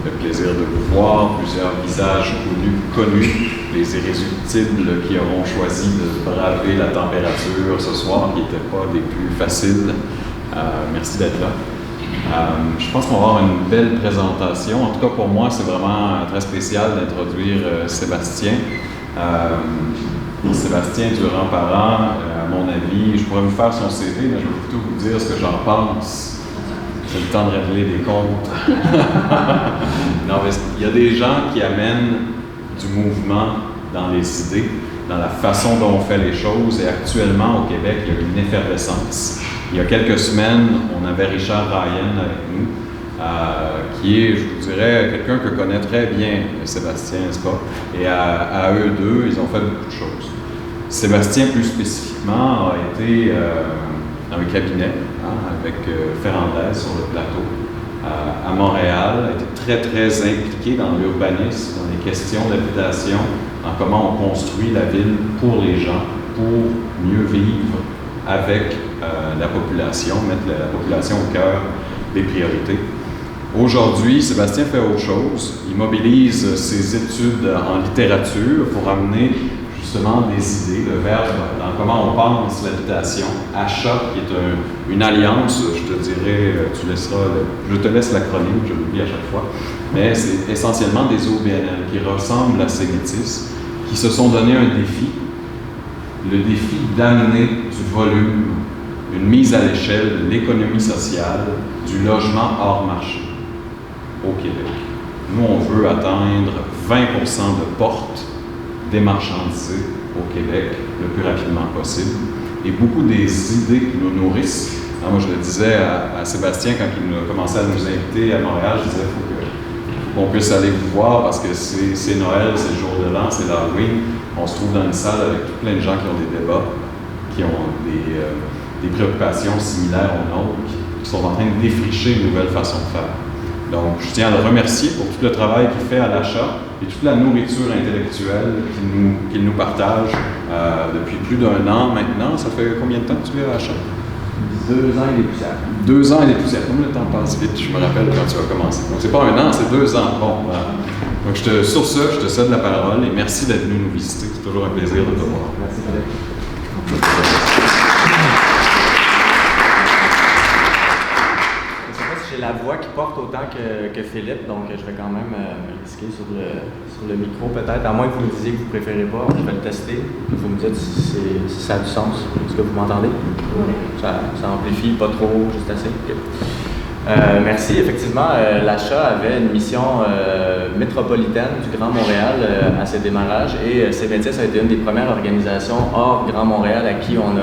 le plaisir de vous voir, plusieurs visages connus, les irrésistibles qui auront choisi de braver la température ce soir, qui n'était pas des plus faciles. Merci d'être là. Je pense qu'on va avoir une belle présentation. En tout cas, pour moi, c'est vraiment très spécial d'introduire Sébastien. Sébastien Durand-Parent, à mon avis, je pourrais vous faire son CV, mais je vais plutôt vous dire ce que j'en pense. C'est le temps de régler des comptes. Non, mais il y a des gens qui amènent du mouvement dans les idées, dans la façon dont on fait les choses. Et actuellement, au Québec, il y a une effervescence. Il y a quelques semaines, on avait Richard Ryan avec nous, qui est, je vous dirais, quelqu'un que connaît très bien Sébastien, n'est-ce pas? Et à eux deux, ils ont fait beaucoup de choses. Sébastien, plus spécifiquement, a été dans le cabinet avec Ferrandez sur le plateau à Montréal, a été très, très impliqué dans l'urbanisme, dans les questions d'habitation, en comment on construit la ville pour les gens, pour mieux vivre avec la population, mettre la population au cœur des priorités. Aujourd'hui, Sébastien fait autre chose. Il mobilise ses études en littérature pour amener justement des idées, le verbe dans comment on pense l'habitation. Achat, qui est une alliance, je te dirais, je te laisse l'acronyme, je l'oublie à chaque fois, mais c'est essentiellement des OBNL qui ressemblent à Sémétis, qui se sont donné un défi, le défi d'amener du volume, une mise à l'échelle de l'économie sociale, du logement hors marché au Québec. Nous, on veut atteindre 20% de portes démarchandisées au Québec le plus rapidement possible. Et beaucoup des idées qui nous nourrissent. Moi, je le disais à Sébastien quand il a commencé à nous inviter à Montréal, je disais il faut qu'on puisse aller vous voir parce que c'est Noël, c'est le jour de l'an, c'est l'Halloween. On se trouve dans une salle avec plein de gens qui ont des débats, qui ont des préoccupations similaires aux nôtres, qui sont en train de défricher une nouvelle façon de faire. Donc, je tiens à le remercier pour tout le travail qu'il fait à l'achat et toute la nourriture intellectuelle qu'il nous partage depuis plus d'1 an maintenant. Ça fait combien de temps que tu es à l'achat? 2 ans et des poussières. 2 ans et des poussières. Comme le temps passe vite, je me rappelle quand tu as commencé. Donc, c'est pas 1 an, c'est 2 ans. Bon, voilà. Donc, sur ce, je te cède la parole et merci d'être venu nous visiter. C'est toujours un plaisir de te voir. Merci, Philippe. J'ai la voix qui porte autant que Philippe, donc je vais quand même me risquer sur le micro peut-être, à moins que vous me disiez que vous ne préférez pas. Je vais le tester, vous me dites si ça a du sens. Est-ce que vous m'entendez? Oui. Ça amplifie pas trop, juste assez? Okay. Merci. Effectivement, l'achat avait une mission métropolitaine du Grand Montréal à ses démarrages et Sémétis a été une des premières organisations hors Grand Montréal à qui on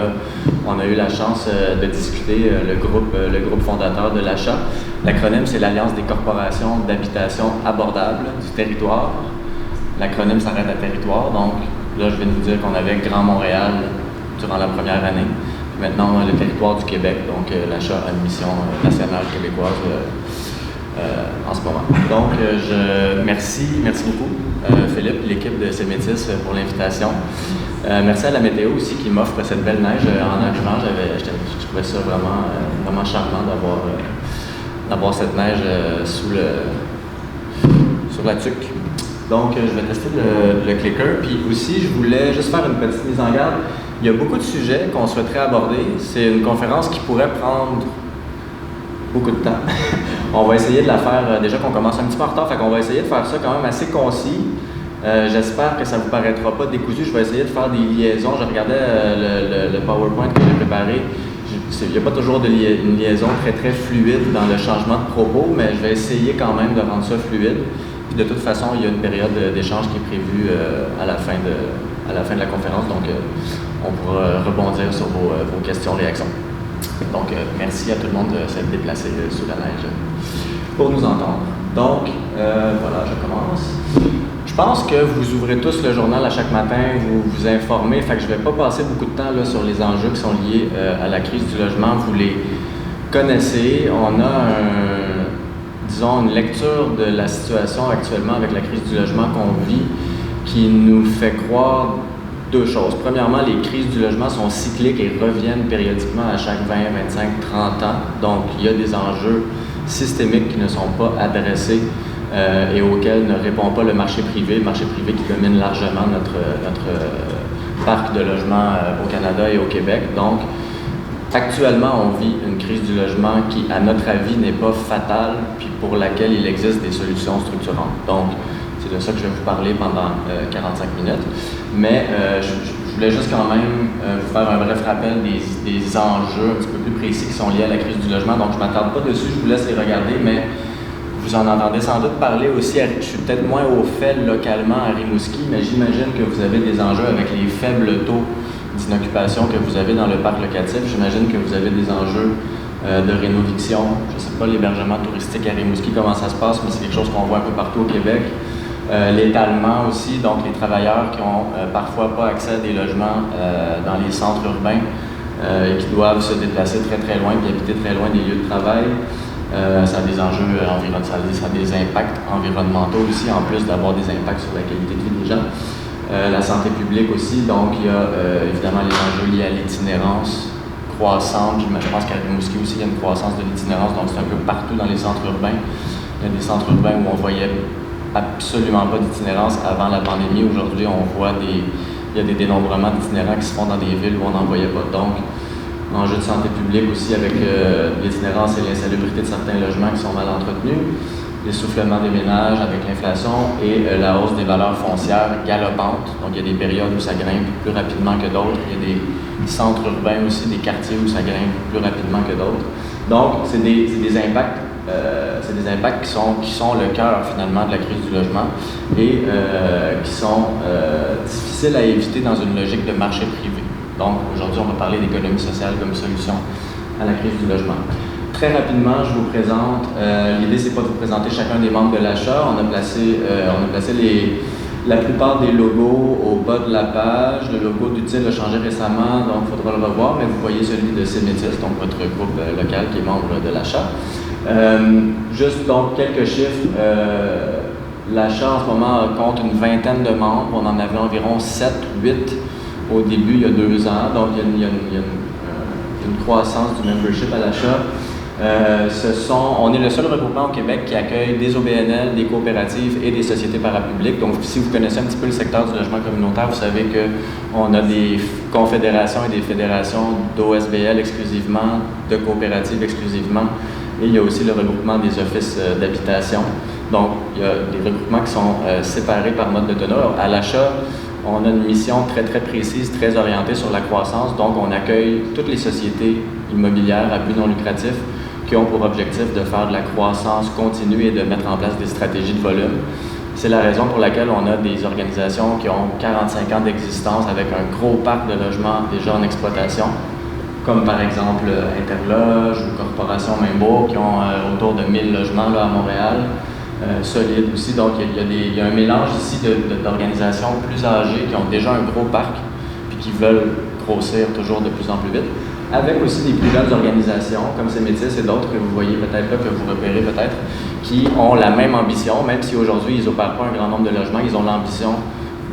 a eu la chance de discuter, le groupe fondateur de l'achat. L'acronyme, c'est l'Alliance des corporations d'habitation abordable du territoire. L'acronyme s'arrête à territoire, donc là, je viens de vous dire qu'on avait Grand Montréal durant la première année. Maintenant, le territoire du Québec, donc l'achat a une mission nationale québécoise en ce moment. Donc, merci beaucoup, Philippe, l'équipe de Sémétis pour l'invitation. Merci à la météo aussi qui m'offre cette belle neige en arrivant. Je trouvais ça vraiment charmant d'avoir cette neige sur la tuque. Donc, je vais tester le clicker. Puis aussi, je voulais juste faire une petite mise en garde. Il y a beaucoup de sujets qu'on souhaiterait aborder. C'est une conférence qui pourrait prendre beaucoup de temps. On va essayer de la faire, déjà qu'on commence un petit peu en retard, fait qu'on va essayer de faire ça quand même assez concis. J'espère que ça ne vous paraîtra pas décousu. Je vais essayer de faire des liaisons. Je regardais le PowerPoint que j'ai préparé. Il n'y a pas toujours une liaison très très fluide dans le changement de propos, mais je vais essayer quand même de rendre ça fluide. Puis de toute façon, il y a une période d'échange qui est prévue à la fin de la conférence, donc on pourra rebondir sur vos questions, réactions. Donc, merci à tout le monde de s'être déplacé sous la neige pour nous entendre. Donc, voilà, je commence. Je pense que vous ouvrez tous le journal à chaque matin, vous vous informez, fait que je ne vais pas passer beaucoup de temps là, sur les enjeux qui sont liés à la crise du logement. Vous les connaissez. On a une lecture de la situation actuellement avec la crise du logement qu'on vit qui nous fait croire 2 choses. Premièrement, les crises du logement sont cycliques et reviennent périodiquement à chaque 20, 25, 30 ans. Donc, il y a des enjeux systémiques qui ne sont pas adressés et auquel ne répond pas le marché privé qui domine largement notre parc de logement au Canada et au Québec. Donc, actuellement, on vit une crise du logement qui, à notre avis, n'est pas fatale, puis pour laquelle il existe des solutions structurantes. Donc, c'est de ça que je vais vous parler pendant 45 minutes. Mais je voulais juste quand même vous faire un bref rappel des enjeux un petit peu plus précis qui sont liés à la crise du logement. Donc, je ne m'attarde pas dessus, je vous laisse les regarder, mais vous en entendez sans doute parler aussi. Je suis peut-être moins au fait localement à Rimouski, mais j'imagine que vous avez des enjeux avec les faibles taux d'inoccupation que vous avez dans le parc locatif. J'imagine que vous avez des enjeux de rénoviction. Je ne sais pas l'hébergement touristique à Rimouski, comment ça se passe, mais c'est quelque chose qu'on voit un peu partout au Québec. L'étalement aussi, donc les travailleurs qui ont parfois pas accès à des logements dans les centres urbains et qui doivent se déplacer très très loin et habiter très loin des lieux de travail. Ça a des enjeux environnementaux, ça a des impacts environnementaux aussi, en plus d'avoir des impacts sur la qualité de vie des gens. La santé publique aussi, donc il y a évidemment les enjeux liés à l'itinérance croissante. Je pense qu'à Rimouski aussi, il y a une croissance de l'itinérance, donc c'est un peu partout dans les centres urbains. Il y a des centres urbains où on voyait absolument pas d'itinérance avant la pandémie. Aujourd'hui, on voit il y a des dénombrements d'itinérants qui se font dans des villes où on n'en voyait pas. Donc, enjeu de santé publique aussi avec l'itinérance et l'insalubrité de certains logements qui sont mal entretenus, l'essoufflement des ménages avec l'inflation et la hausse des valeurs foncières galopantes. Donc, il y a des périodes où ça grimpe plus rapidement que d'autres. Il y a des centres urbains aussi, des quartiers où ça grimpe plus rapidement que d'autres. Donc, c'est des impacts. C'est des impacts qui sont le cœur finalement de la crise du logement et qui sont difficiles à éviter dans une logique de marché privé. Donc aujourd'hui, on va parler d'économie sociale comme solution à la crise du logement. Très rapidement, je vous présente, l'idée c'est pas de vous présenter chacun des membres de l'achat, on a placé la plupart des logos au bas de la page. Le logo d'Utile a changé récemment, donc il faudra le revoir, mais vous voyez celui de Cemetis, donc votre groupe local qui est membre de l'achat. Juste donc quelques chiffres. L'achat en ce moment compte une vingtaine de membres. On en avait environ 7-8 au début, il y a 2 ans. Donc il y a une croissance du membership à l'achat. On est le seul regroupement au Québec qui accueille des OBNL, des coopératives et des sociétés parapubliques. Donc, si vous connaissez un petit peu le secteur du logement communautaire, vous savez qu'on a des confédérations et des fédérations d'OSBL exclusivement, de coopératives exclusivement, et il y a aussi le regroupement des offices d'habitation. Donc, il y a des regroupements qui sont séparés par mode de teneur. À l'achat, on a une mission très, très précise, très orientée sur la croissance. Donc, on accueille toutes les sociétés immobilières à but non lucratif qui ont pour objectif de faire de la croissance continue et de mettre en place des stratégies de volume. C'est la raison pour laquelle on a des organisations qui ont 45 ans d'existence avec un gros parc de logements déjà en exploitation, comme par exemple Interloge ou Corporation Mainbourg qui ont autour de 1000 logements là, à Montréal, solides aussi. Donc il y a un mélange ici d'organisations plus âgées qui ont déjà un gros parc puis qui veulent grossir toujours de plus en plus vite, avec aussi des plus jeunes organisations comme Cemetis et d'autres que vous voyez peut-être là, que vous repérez peut-être, qui ont la même ambition, même si aujourd'hui ils n'opèrent pas un grand nombre de logements, ils ont l'ambition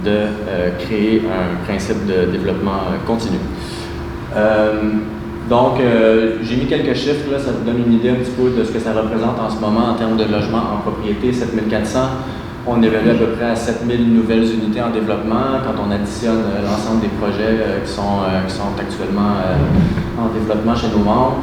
de créer un principe de développement continu. Donc, j'ai mis quelques chiffres, là, ça vous donne une idée un petit peu de ce que ça représente en ce moment en termes de logements en propriété, 7400. On évalue à peu près à 7000 nouvelles unités en développement quand on additionne l'ensemble des projets qui sont actuellement en développement chez nos membres.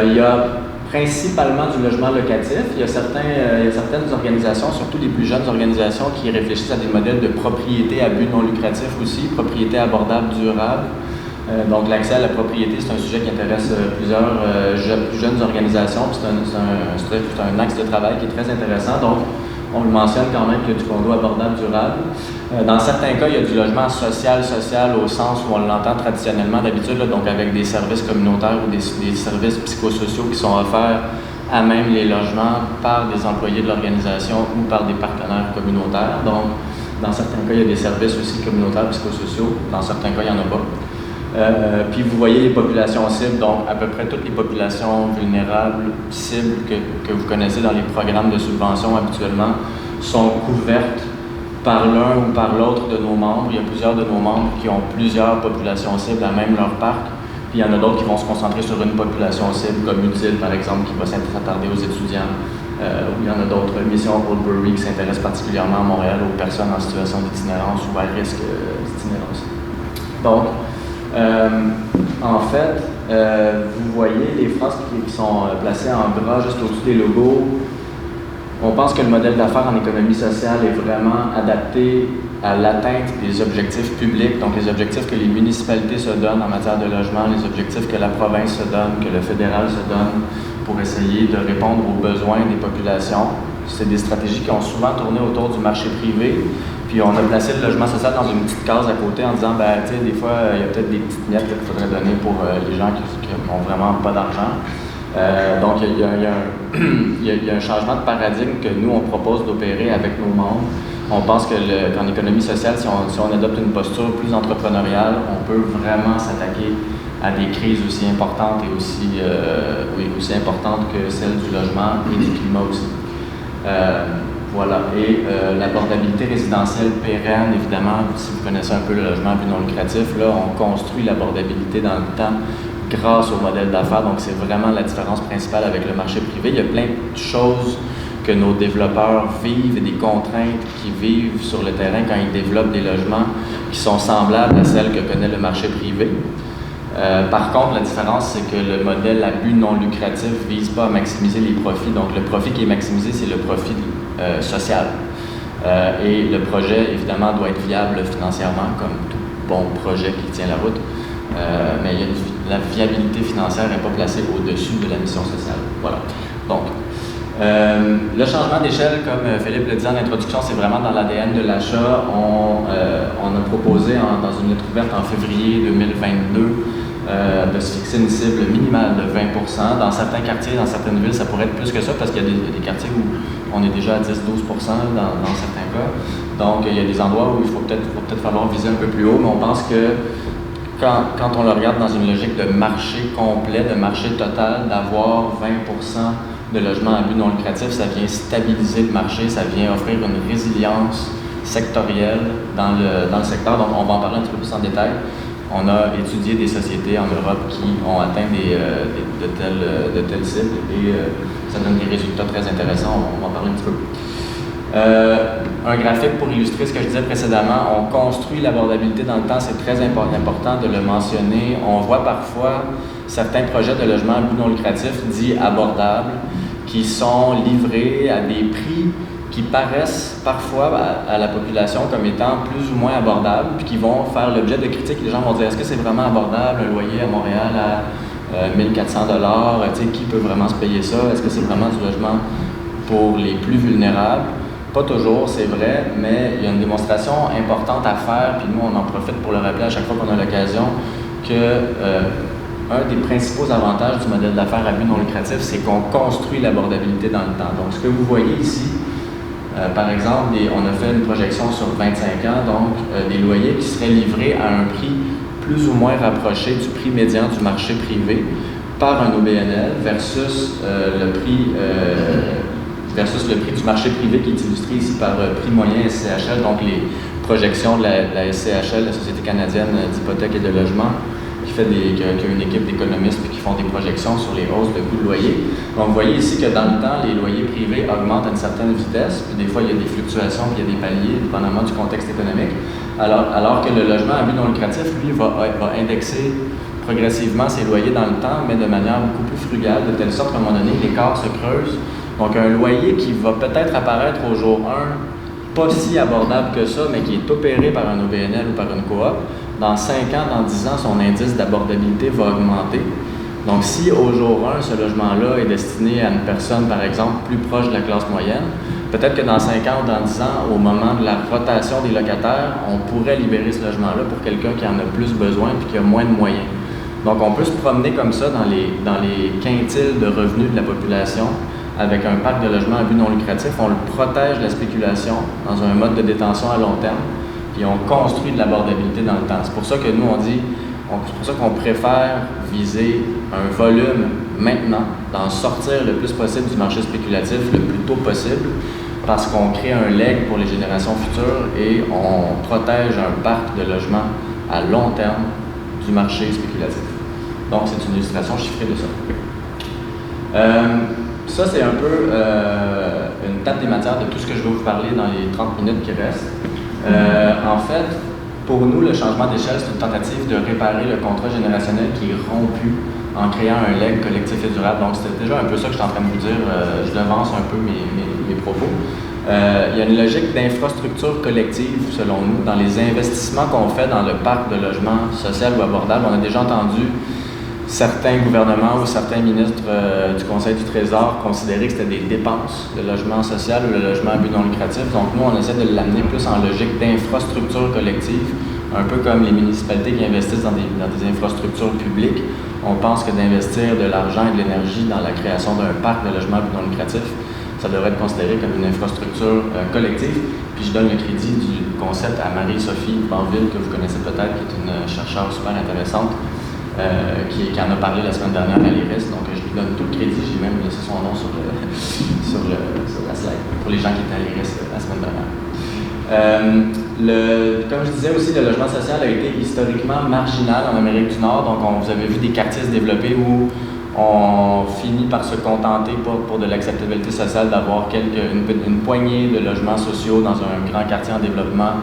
Il y a principalement du logement locatif. Il y a certaines organisations, surtout les plus jeunes organisations, qui réfléchissent à des modèles de propriété à but non lucratif aussi, propriété abordable, durable. Donc l'accès à la propriété, c'est un sujet qui intéresse plusieurs plus jeunes organisations, puis c'est un axe de travail qui est très intéressant. Donc, on le mentionne quand même qu'il y a du condo abordable durable. Dans certains cas, il y a du logement social au sens où on l'entend traditionnellement d'habitude, donc avec des services communautaires ou des services psychosociaux qui sont offerts à même les logements par des employés de l'organisation ou par des partenaires communautaires. Donc, dans certains cas, il y a des services aussi communautaires psychosociaux. Dans certains cas, il n'y en a pas. Puis vous voyez les populations cibles, donc à peu près toutes les populations vulnérables cibles que vous connaissez dans les programmes de subvention habituellement sont couvertes par l'un ou par l'autre de nos membres. Il y a plusieurs de nos membres qui ont plusieurs populations cibles à même leur parc, puis il y en a d'autres qui vont se concentrer sur une population cible comme Utile par exemple, qui va s'attarder aux étudiants Il y en a d'autres missions Oldbury qui s'intéressent particulièrement à Montréal aux personnes en situation d'itinérance ou à risque d'itinérance. Donc, en fait, vous voyez les phrases qui sont placées en gras juste au-dessus des logos. On pense que le modèle d'affaires en économie sociale est vraiment adapté à l'atteinte des objectifs publics, donc les objectifs que les municipalités se donnent en matière de logement, les objectifs que la province se donne, que le fédéral se donne pour essayer de répondre aux besoins des populations. C'est des stratégies qui ont souvent tourné autour du marché privé. Puis on a placé le logement social dans une petite case à côté en disant, ben, tu sais, des fois, il y a peut-être des petites miettes qu'il faudrait donner pour les gens qui n'ont vraiment pas d'argent. Donc, il y a un changement de paradigme que nous, on propose d'opérer avec nos membres. On pense qu'en économie sociale, si on adopte une posture plus entrepreneuriale, on peut vraiment s'attaquer à des crises aussi importantes et aussi importantes que celle du logement et du climat aussi. Voilà. Et l'abordabilité résidentielle pérenne, évidemment, si vous connaissez un peu le logement à but non lucratif, là, on construit l'abordabilité dans le temps grâce au modèle d'affaires. Donc, c'est vraiment la différence principale avec le marché privé. Il y a plein de choses que nos développeurs vivent et des contraintes qu'ils vivent sur le terrain quand ils développent des logements qui sont semblables à celles que connaît le marché privé. Par contre, la différence, c'est que le modèle à but non lucratif ne vise pas à maximiser les profits. Donc, le profit qui est maximisé, c'est le profit social. Et le projet, évidemment, doit être viable financièrement, comme tout bon projet qui tient la route. Mais la viabilité financière n'est pas placée au-dessus de la mission sociale. Voilà. Donc, le changement d'échelle, comme Philippe le disait en introduction, c'est vraiment dans l'ADN de l'achat. On a proposé dans une lettre ouverte en février 2022 de se fixer une cible minimale de 20%. Dans certains quartiers, dans certaines villes, ça pourrait être plus que ça parce qu'il y a des quartiers où on est déjà à 10-12% dans certains cas. Donc, il y a des endroits où il faut peut-être falloir viser un peu plus haut, mais on pense que quand on le regarde dans une logique de marché complet, de marché total, d'avoir 20% de logements à but non lucratif, ça vient stabiliser le marché, ça vient offrir une résilience sectorielle dans le secteur. Donc, on va en parler un petit peu plus en détail. On a étudié des sociétés en Europe qui ont atteint de telles cibles et ça donne des résultats très intéressants. On va en parler un petit peu. Un graphique pour illustrer ce que je disais précédemment, on construit l'abordabilité dans le temps, c'est très important de le mentionner. On voit parfois certains projets de logement à but non lucratif dits abordables qui sont livrés à des prix qui paraissent parfois à la population comme étant plus ou moins abordables, puis qui vont faire l'objet de critiques. Les gens vont dire, est-ce que c'est vraiment abordable, un loyer à Montréal à 1400 $, qui peut vraiment se payer ça? Est-ce que c'est vraiment du logement pour les plus vulnérables? Pas toujours, c'est vrai, mais il y a une démonstration importante à faire, puis nous, on en profite pour le rappeler à chaque fois qu'on a l'occasion, que un des principaux avantages du modèle d'affaires à but non lucratif, c'est qu'on construit l'abordabilité dans le temps. Donc, ce que vous voyez ici, par exemple, on a fait une projection sur 25 ans, donc des loyers qui seraient livrés à un prix plus ou moins rapproché du prix médian du marché privé par un OBNL versus le prix du marché privé qui est illustré ici par prix moyen SCHL, donc les projections de la SCHL, la Société canadienne d'hypothèques et de logement, qui a une équipe d'économistes qui font des projections sur les hausses de coûts de loyer. Donc, vous voyez ici que dans le temps, les loyers privés augmentent à une certaine vitesse, puis des fois, il y a des fluctuations, puis il y a des paliers, dépendamment du contexte économique, alors que le logement à but non lucratif, lui, va indexer progressivement ses loyers dans le temps, mais de manière beaucoup plus frugale, de telle sorte qu'à un moment donné, l'écart se creuse. Donc, un loyer qui va peut-être apparaître au jour 1, pas si abordable que ça, mais qui est opéré par un OBNL ou par une coop, dans 5 ans, dans 10 ans, son indice d'abordabilité va augmenter. Donc, si au jour 1, ce logement-là est destiné à une personne, par exemple, plus proche de la classe moyenne, peut-être que dans 5 ans ou dans 10 ans, au moment de la rotation des locataires, on pourrait libérer ce logement-là pour quelqu'un qui en a plus besoin et qui a moins de moyens. Donc, on peut se promener comme ça dans les quintiles de revenus de la population avec un parc de logements à but non lucratif. On le protège de la spéculation dans un mode de détention à long terme. Puis on construit de l'abordabilité dans le temps. C'est pour ça que nous, c'est pour ça qu'on préfère viser un volume maintenant, d'en sortir le plus possible du marché spéculatif le plus tôt possible, parce qu'on crée un leg pour les générations futures et on protège un parc de logements à long terme du marché spéculatif. Donc, c'est une illustration chiffrée de ça. Ça, c'est un peu une table des matières de tout ce que je vais vous parler dans les 30 minutes qui restent. En fait, pour nous, le changement d'échelle, c'est une tentative de réparer le contrat générationnel qui est rompu en créant un legs collectif et durable. Donc, c'était déjà un peu ça que je suis en train de vous dire. Je devance un peu mes propos. Il y a une logique d'infrastructure collective, selon nous, dans les investissements qu'on fait dans le parc de logement social ou abordable. On a déjà entendu certains gouvernements ou certains ministres du Conseil du Trésor considérer que c'était des dépenses, le logement social ou le logement à but non lucratif. Donc nous, on essaie de l'amener plus en logique d'infrastructure collective, un peu comme les municipalités qui investissent dans des infrastructures publiques. On pense que d'investir de l'argent et de l'énergie dans la création d'un parc de logement à but non lucratif, ça devrait être considéré comme une infrastructure collective. Puis je donne le crédit du concept à Marie-Sophie Banville, que vous connaissez peut-être, qui est une chercheure super intéressante, qui en a parlé la semaine dernière à l'IRIS, donc je lui donne tout le crédit, j'ai même laissé son nom sur la slide, pour les gens qui étaient à l'IRIS la semaine dernière. Comme je disais aussi, le logement social a été historiquement marginal en Amérique du Nord, donc vous avez vu des quartiers se développer où on finit par se contenter, pour de l'acceptabilité sociale, d'avoir une poignée de logements sociaux dans un grand quartier en développement,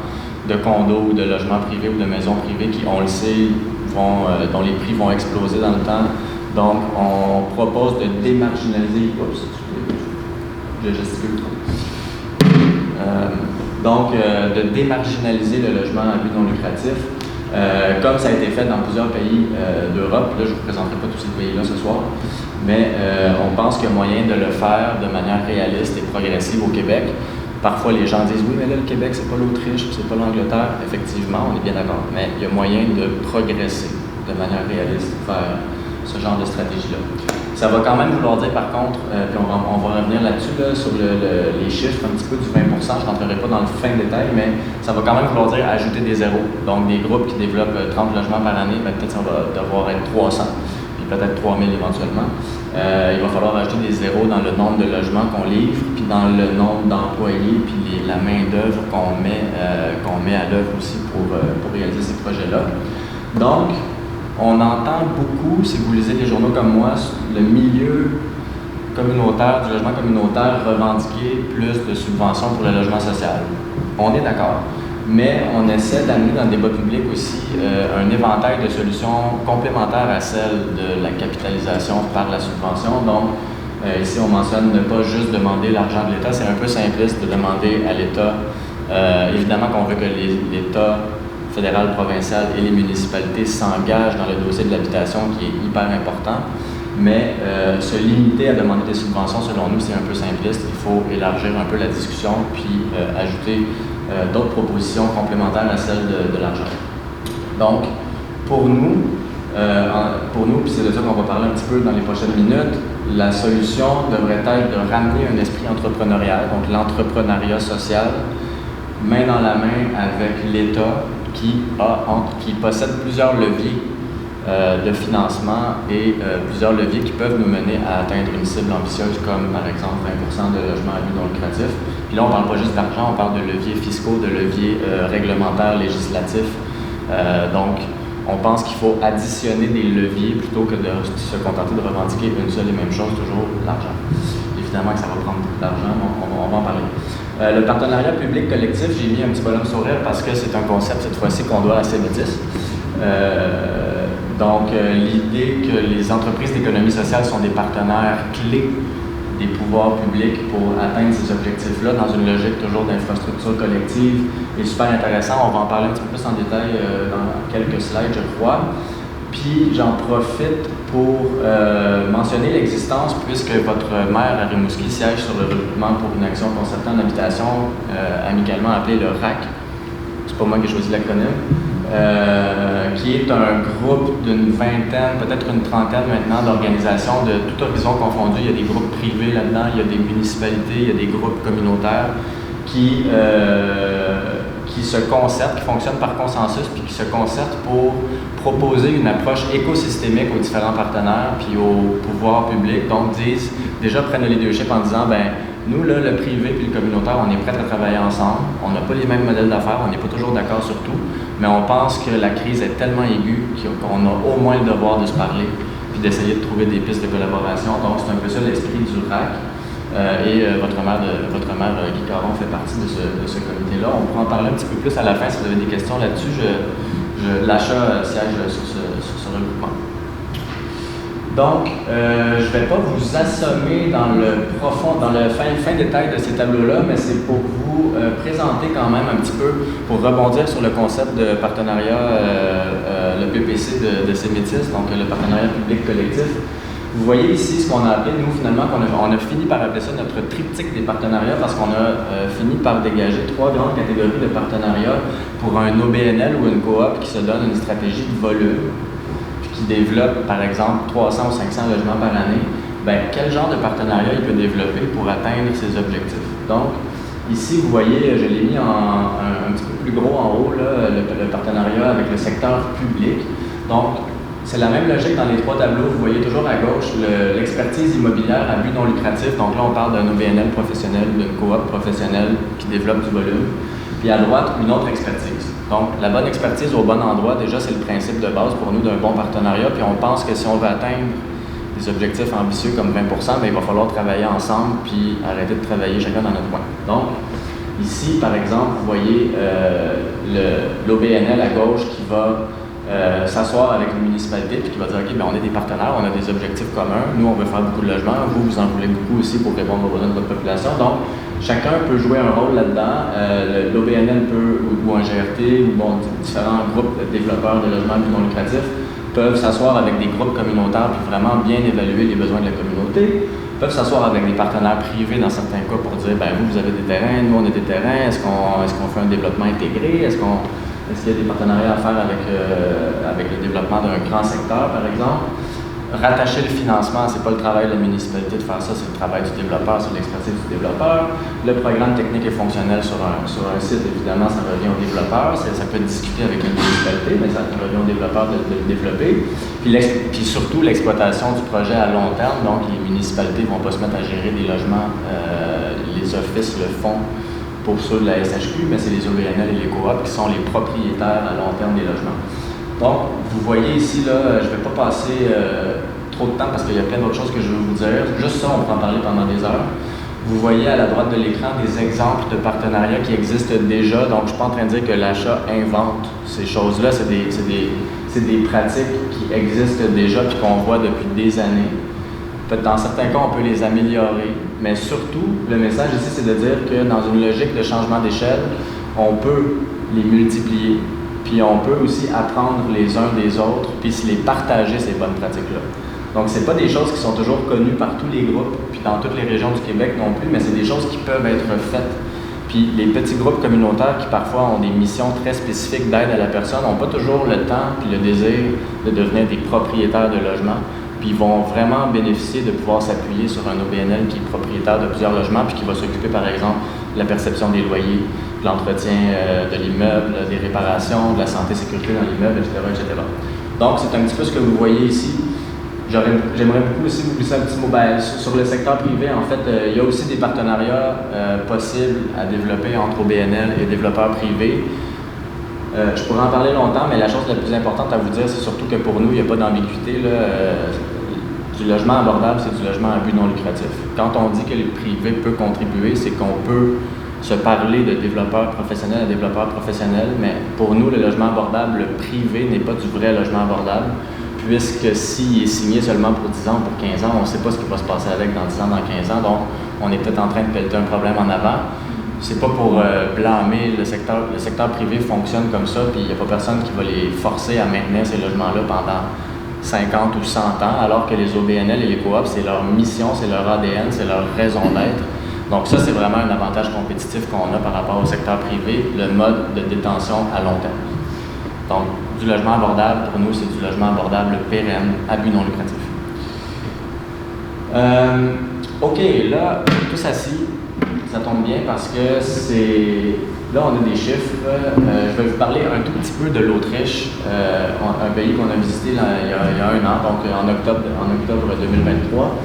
de condos ou de logements privés ou de maisons privées qui, on le sait, dont les prix vont exploser dans le temps. Donc, on propose de démarginaliser. Oups, je gesticule. De démarginaliser le logement à but non lucratif, comme ça a été fait dans plusieurs pays d'Europe. Là, je ne vous présenterai pas tous ces pays-là ce soir, mais on pense qu'il y a moyen de le faire de manière réaliste et progressive au Québec. Parfois, les gens disent « Oui, mais là, le Québec, c'est pas l'Autriche, c'est pas l'Angleterre. » Effectivement, on est bien d'accord, mais il y a moyen de progresser de manière réaliste vers ce genre de stratégie-là. Ça va quand même vouloir dire, par contre, puis on va revenir là-dessus, sur les chiffres un petit peu du 20 je ne rentrerai pas dans le fin détail, mais ça va quand même vouloir dire ajouter des zéros. Donc, des groupes qui développent 30 logements par année, peut-être ça va devoir être 300, puis peut-être 3000 éventuellement. Il va falloir ajouter des zéros dans le nombre de logements qu'on livre, puis dans le nombre d'employés, puis la main-d'œuvre qu'on met à l'œuvre aussi pour réaliser ces projets-là. Donc, on entend beaucoup, si vous lisez les journaux comme moi, le milieu communautaire, du logement communautaire, revendiquer plus de subventions pour le logement social. On est d'accord, mais on essaie d'amener dans le débat public aussi un éventail de solutions complémentaires à celle de la capitalisation par la subvention. Donc, ici, on mentionne ne pas juste demander l'argent de l'État, c'est un peu simpliste de demander à l'État. Évidemment qu'on veut que l'État fédéral, provincial et les municipalités s'engagent dans le dossier de l'habitation qui est hyper important, mais se limiter à demander des subventions, selon nous, c'est un peu simpliste. Il faut élargir un peu la discussion puis ajouter d'autres propositions complémentaires à celles de l'argent. Donc, pour nous, puis c'est de ça qu'on va parler un petit peu dans les prochaines minutes, la solution devrait être de ramener un esprit entrepreneurial, donc l'entrepreneuriat social, main dans la main avec l'État, qui possède plusieurs leviers de financement et plusieurs leviers qui peuvent nous mener à atteindre une cible ambitieuse comme par exemple 20% de logements à but non lucratif. Puis là, on ne parle pas juste d'argent, on parle de leviers fiscaux, de leviers réglementaires, législatifs. Donc, on pense qu'il faut additionner des leviers plutôt que de se contenter de revendiquer une seule et même chose, toujours l'argent. Évidemment que ça va prendre beaucoup d'argent, on va en parler. Le partenariat public-collectif, j'ai mis un petit bonhomme sourire parce que c'est un concept cette fois-ci qu'on doit à CEMETIS. L'idée que les entreprises d'économie sociale sont des partenaires clés des pouvoirs publics pour atteindre ces objectifs-là dans une logique toujours d'infrastructure collective est super intéressant. On va en parler un petit peu plus en détail dans quelques slides, je crois. Puis j'en profite pour mentionner l'existence, puisque votre maire à Rimouski siège sur le regroupement pour une action concertée en habitation, amicalement appelé le RAC. C'est pas moi qui ai choisi l'acronyme. Qui est un groupe d'une vingtaine, peut-être une trentaine maintenant, d'organisations de tout horizon confondu. Il y a des groupes privés là-dedans, il y a des municipalités, il y a des groupes communautaires qui se concertent, qui fonctionnent par consensus, puis qui se concertent pour proposer une approche écosystémique aux différents partenaires, puis au pouvoir public. Donc, prennent le leadership en disant, nous, là, le privé puis le communautaire, on est prêts à travailler ensemble. On n'a pas les mêmes modèles d'affaires, on n'est pas toujours d'accord sur tout, mais on pense que la crise est tellement aiguë qu'on a au moins le devoir de se parler puis d'essayer de trouver des pistes de collaboration. Donc, c'est un peu ça l'esprit du RAC. Votre mère Guy Caron fait partie de ce comité-là. On pourra en parler un petit peu plus à la fin si vous avez des questions là-dessus. L'achat siège sur ce regroupement. Donc, je ne vais pas vous assommer dans le fin détail de ces tableaux-là, mais c'est pour vous présenter quand même un petit peu, pour rebondir sur le concept de partenariat, le PPC de CEMETIS, donc le partenariat public collectif. Vous voyez ici ce qu'on a appelé, nous finalement, on a fini par appeler ça notre triptyque des partenariats parce qu'on a fini par dégager 3 grandes catégories de partenariats pour un OBNL ou une coop qui se donne une stratégie de volume, puis qui développe par exemple 300 ou 500 logements par année. Ben, quel genre de partenariat il peut développer pour atteindre ses objectifs? Donc, ici, vous voyez, je l'ai mis un petit peu plus gros en haut, là, le partenariat avec le secteur public. Donc, c'est la même logique dans les 3 tableaux. Vous voyez toujours à gauche l'expertise immobilière à but non lucratif. Donc là, on parle d'un OBNL professionnel, d'une coop professionnelle qui développe du volume. Puis à droite, une autre expertise. Donc, la bonne expertise au bon endroit, déjà, c'est le principe de base pour nous d'un bon partenariat. Puis on pense que si on veut atteindre des objectifs ambitieux comme 20 bien, il va falloir travailler ensemble puis arrêter de travailler chacun dans notre coin. Donc, ici, par exemple, vous voyez l'OBNL à gauche qui va s'asseoir avec une municipalité puis qui va dire OK, ben on est des partenaires, on a des objectifs communs, nous on veut faire beaucoup de logements, vous en voulez beaucoup aussi pour répondre aux besoins de votre population. Donc, chacun peut jouer un rôle là-dedans. L'OBNL peut, ou un GRT, ou différents groupes de développeurs de logements plus non lucratifs peuvent s'asseoir avec des groupes communautaires puis vraiment bien évaluer les besoins de la communauté, peuvent s'asseoir avec des partenaires privés dans certains cas pour dire ben vous avez des terrains, nous on a des terrains, est-ce qu'on fait un développement intégré, est-ce qu'il y a des partenariats à faire avec le développement d'un grand secteur, par exemple? Rattacher le financement, c'est pas le travail de la municipalité de faire ça, c'est le travail du développeur, c'est l'expertise du développeur. Le programme technique et fonctionnel sur un site, évidemment, ça revient au développeur. Ça peut discuter avec la municipalité, mais ça revient au développeur de le développer. Puis surtout, l'exploitation du projet à long terme. Donc, les municipalités ne vont pas se mettre à gérer des logements. Les offices le font pour ceux de la SHQ, mais c'est les OBNL et les coops qui sont les propriétaires à long terme des logements. Donc, vous voyez ici, là, je ne vais pas passer trop de temps parce qu'il y a plein d'autres choses que je veux vous dire. Juste ça, on peut en parler pendant des heures. Vous voyez à la droite de l'écran des exemples de partenariats qui existent déjà. Donc, je ne suis pas en train de dire que l'achat invente ces choses-là. C'est des pratiques qui existent déjà et qu'on voit depuis des années. Peut-être dans certains cas, on peut les améliorer. Mais surtout, le message ici, c'est de dire que dans une logique de changement d'échelle, on peut les multiplier. Puis on peut aussi apprendre les uns des autres, puis se les partager, ces bonnes pratiques-là. Donc, ce n'est pas des choses qui sont toujours connues par tous les groupes, puis dans toutes les régions du Québec non plus, mais c'est des choses qui peuvent être faites. Puis les petits groupes communautaires qui parfois ont des missions très spécifiques d'aide à la personne n'ont pas toujours le temps puis le désir de devenir des propriétaires de logements. Puis ils vont vraiment bénéficier de pouvoir s'appuyer sur un OBNL qui est propriétaire de plusieurs logements puis qui va s'occuper, par exemple, de la perception des loyers, de l'entretien de l'immeuble, des réparations, de la santé-sécurité dans l'immeuble, etc., etc. Donc, c'est un petit peu ce que vous voyez ici. J'aimerais beaucoup aussi vous glisser un petit mot. Sur le secteur privé, en fait, il y a aussi des partenariats possibles à développer entre OBNL et développeurs privés. Je pourrais en parler longtemps, mais la chose la plus importante à vous dire, c'est surtout que pour nous, il n'y a pas d'ambiguïté. Du logement abordable, c'est du logement à but non lucratif. Quand on dit que le privé peut contribuer, c'est qu'on peut se parler de développeur professionnel à développeur professionnel, mais pour nous, le logement abordable, le privé n'est pas du vrai logement abordable, puisque s'il est signé seulement pour 10 ans ou pour 15 ans, on ne sait pas ce qui va se passer avec dans 10 ans, dans 15 ans, donc on est peut-être en train de pelleter un problème en avant. C'est pas pour blâmer le secteur. Le secteur privé fonctionne comme ça, puis il n'y a pas personne qui va les forcer à maintenir ces logements-là pendant 50 ou 100 ans, alors que les OBNL et les coops, c'est leur mission, c'est leur ADN, c'est leur raison d'être. Donc ça, c'est vraiment un avantage compétitif qu'on a par rapport au secteur privé, le mode de détention à long terme. Donc, du logement abordable, pour nous, c'est du logement abordable pérenne, à but non lucratif. OK, là, tous assis, ça tombe bien parce que c'est... Là, on a des chiffres. Je vais vous parler un tout petit peu de l'Autriche, un pays qu'on a visité il y a un an, donc en octobre 2023.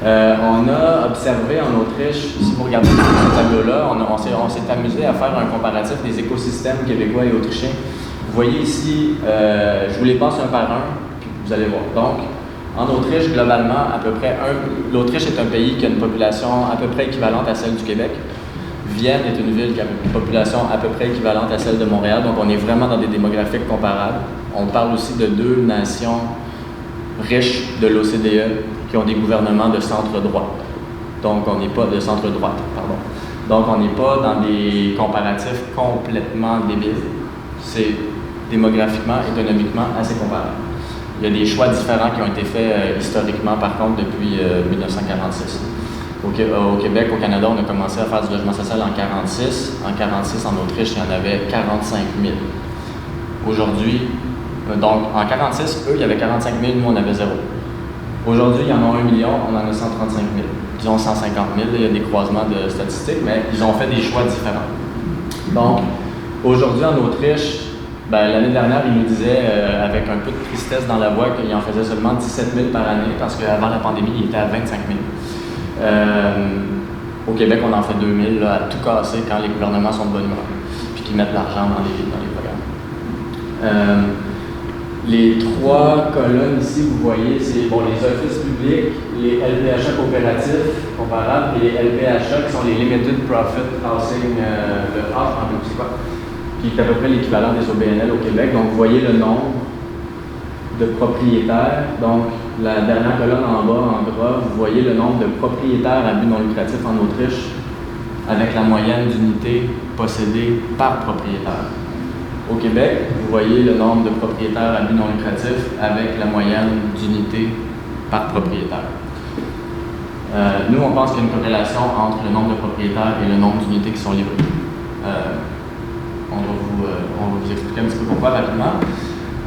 On a observé en Autriche, si vous regardez ce tableau-là, on s'est amusé à faire un comparatif des écosystèmes québécois et autrichiens. Vous voyez ici, je vous les passe un par un, puis vous allez voir. Donc, En Autriche, globalement, à peu près l'Autriche est un pays qui a une population à peu près équivalente à celle du Québec. Vienne est une ville qui a une population à peu près équivalente à celle de Montréal, donc on est vraiment dans des démographiques comparables. On parle aussi de deux nations riches de l'OCDE qui ont des gouvernements de centre-droit. Donc on n'est pas de centre-droite, pardon. Donc on n'est pas dans des comparatifs complètement débiles. C'est démographiquement, économiquement assez comparable. Il y a des choix différents qui ont été faits historiquement, par contre, depuis 1946. Au Québec, au Canada, on a commencé à faire du logement social en 1946. En 1946, en Autriche, il y en avait 45 000. Aujourd'hui, donc en 1946, eux, il y avait 45 000, nous, on avait 0. Aujourd'hui, il y en a 1 million, on en a 135 000. Disons 150 000, il y a des croisements de statistiques, mais ils ont fait des choix différents. Donc, aujourd'hui, en Autriche, l'année dernière, il nous disait, avec un peu de tristesse dans la voix, qu'il en faisait seulement 17 000 par année, parce qu'avant la pandémie, il était à 25 000. Au Québec, on en fait 2 000 là, à tout casser quand les gouvernements sont de bonne humeur, puis qu'ils mettent l'argent dans les programmes. Les trois colonnes ici, vous voyez, c'est les offices publics, les LPHA coopératifs comparables et les LPHA qui sont les Limited Profit Housing, le H, en c'est quoi, qui est à peu près l'équivalent des OBNL au Québec. Donc, vous voyez le nombre de propriétaires. Donc, la dernière colonne en bas, en gras, vous voyez le nombre de propriétaires à but non lucratif en Autriche avec la moyenne d'unités possédées par propriétaire. Au Québec, vous voyez le nombre de propriétaires à but non lucratif avec la moyenne d'unités par propriétaire. Nous, on pense qu'il y a une corrélation entre le nombre de propriétaires et le nombre d'unités qui sont livrées. On va vous expliquer un petit peu pourquoi rapidement.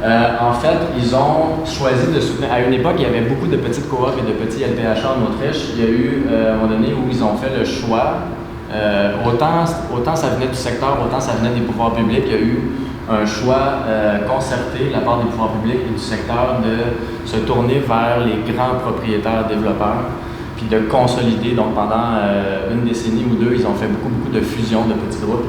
En fait, ils ont choisi de soutenir. À une époque, il y avait beaucoup de petites coops et de petits LPHA en Autriche. Il y a eu à un moment donné où ils ont fait le choix. Autant ça venait du secteur, autant ça venait des pouvoirs publics. Il y a eu un choix concerté de la part des pouvoirs publics et du secteur de se tourner vers les grands propriétaires développeurs, puis de consolider. Donc pendant une décennie ou deux, ils ont fait beaucoup de fusions de petits groupes.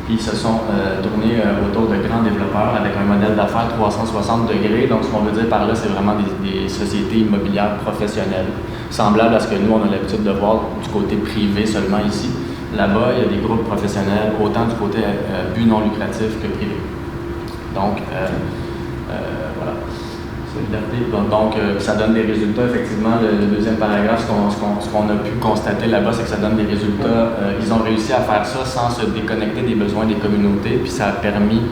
Puis ils se sont tournés autour de grands développeurs avec un modèle d'affaires 360 degrés. Donc, ce qu'on veut dire par là, c'est vraiment des sociétés immobilières professionnelles, semblables à ce que nous, on a l'habitude de voir du côté privé seulement ici. Là-bas, il y a des groupes professionnels, autant du côté but non lucratif que privé. Donc, voilà. Donc, ça donne des résultats. Effectivement, le deuxième paragraphe, ce qu'on a pu constater là-bas, c'est que ça donne des résultats. Ils ont réussi à faire ça sans se déconnecter des besoins des communautés, puis ça a permis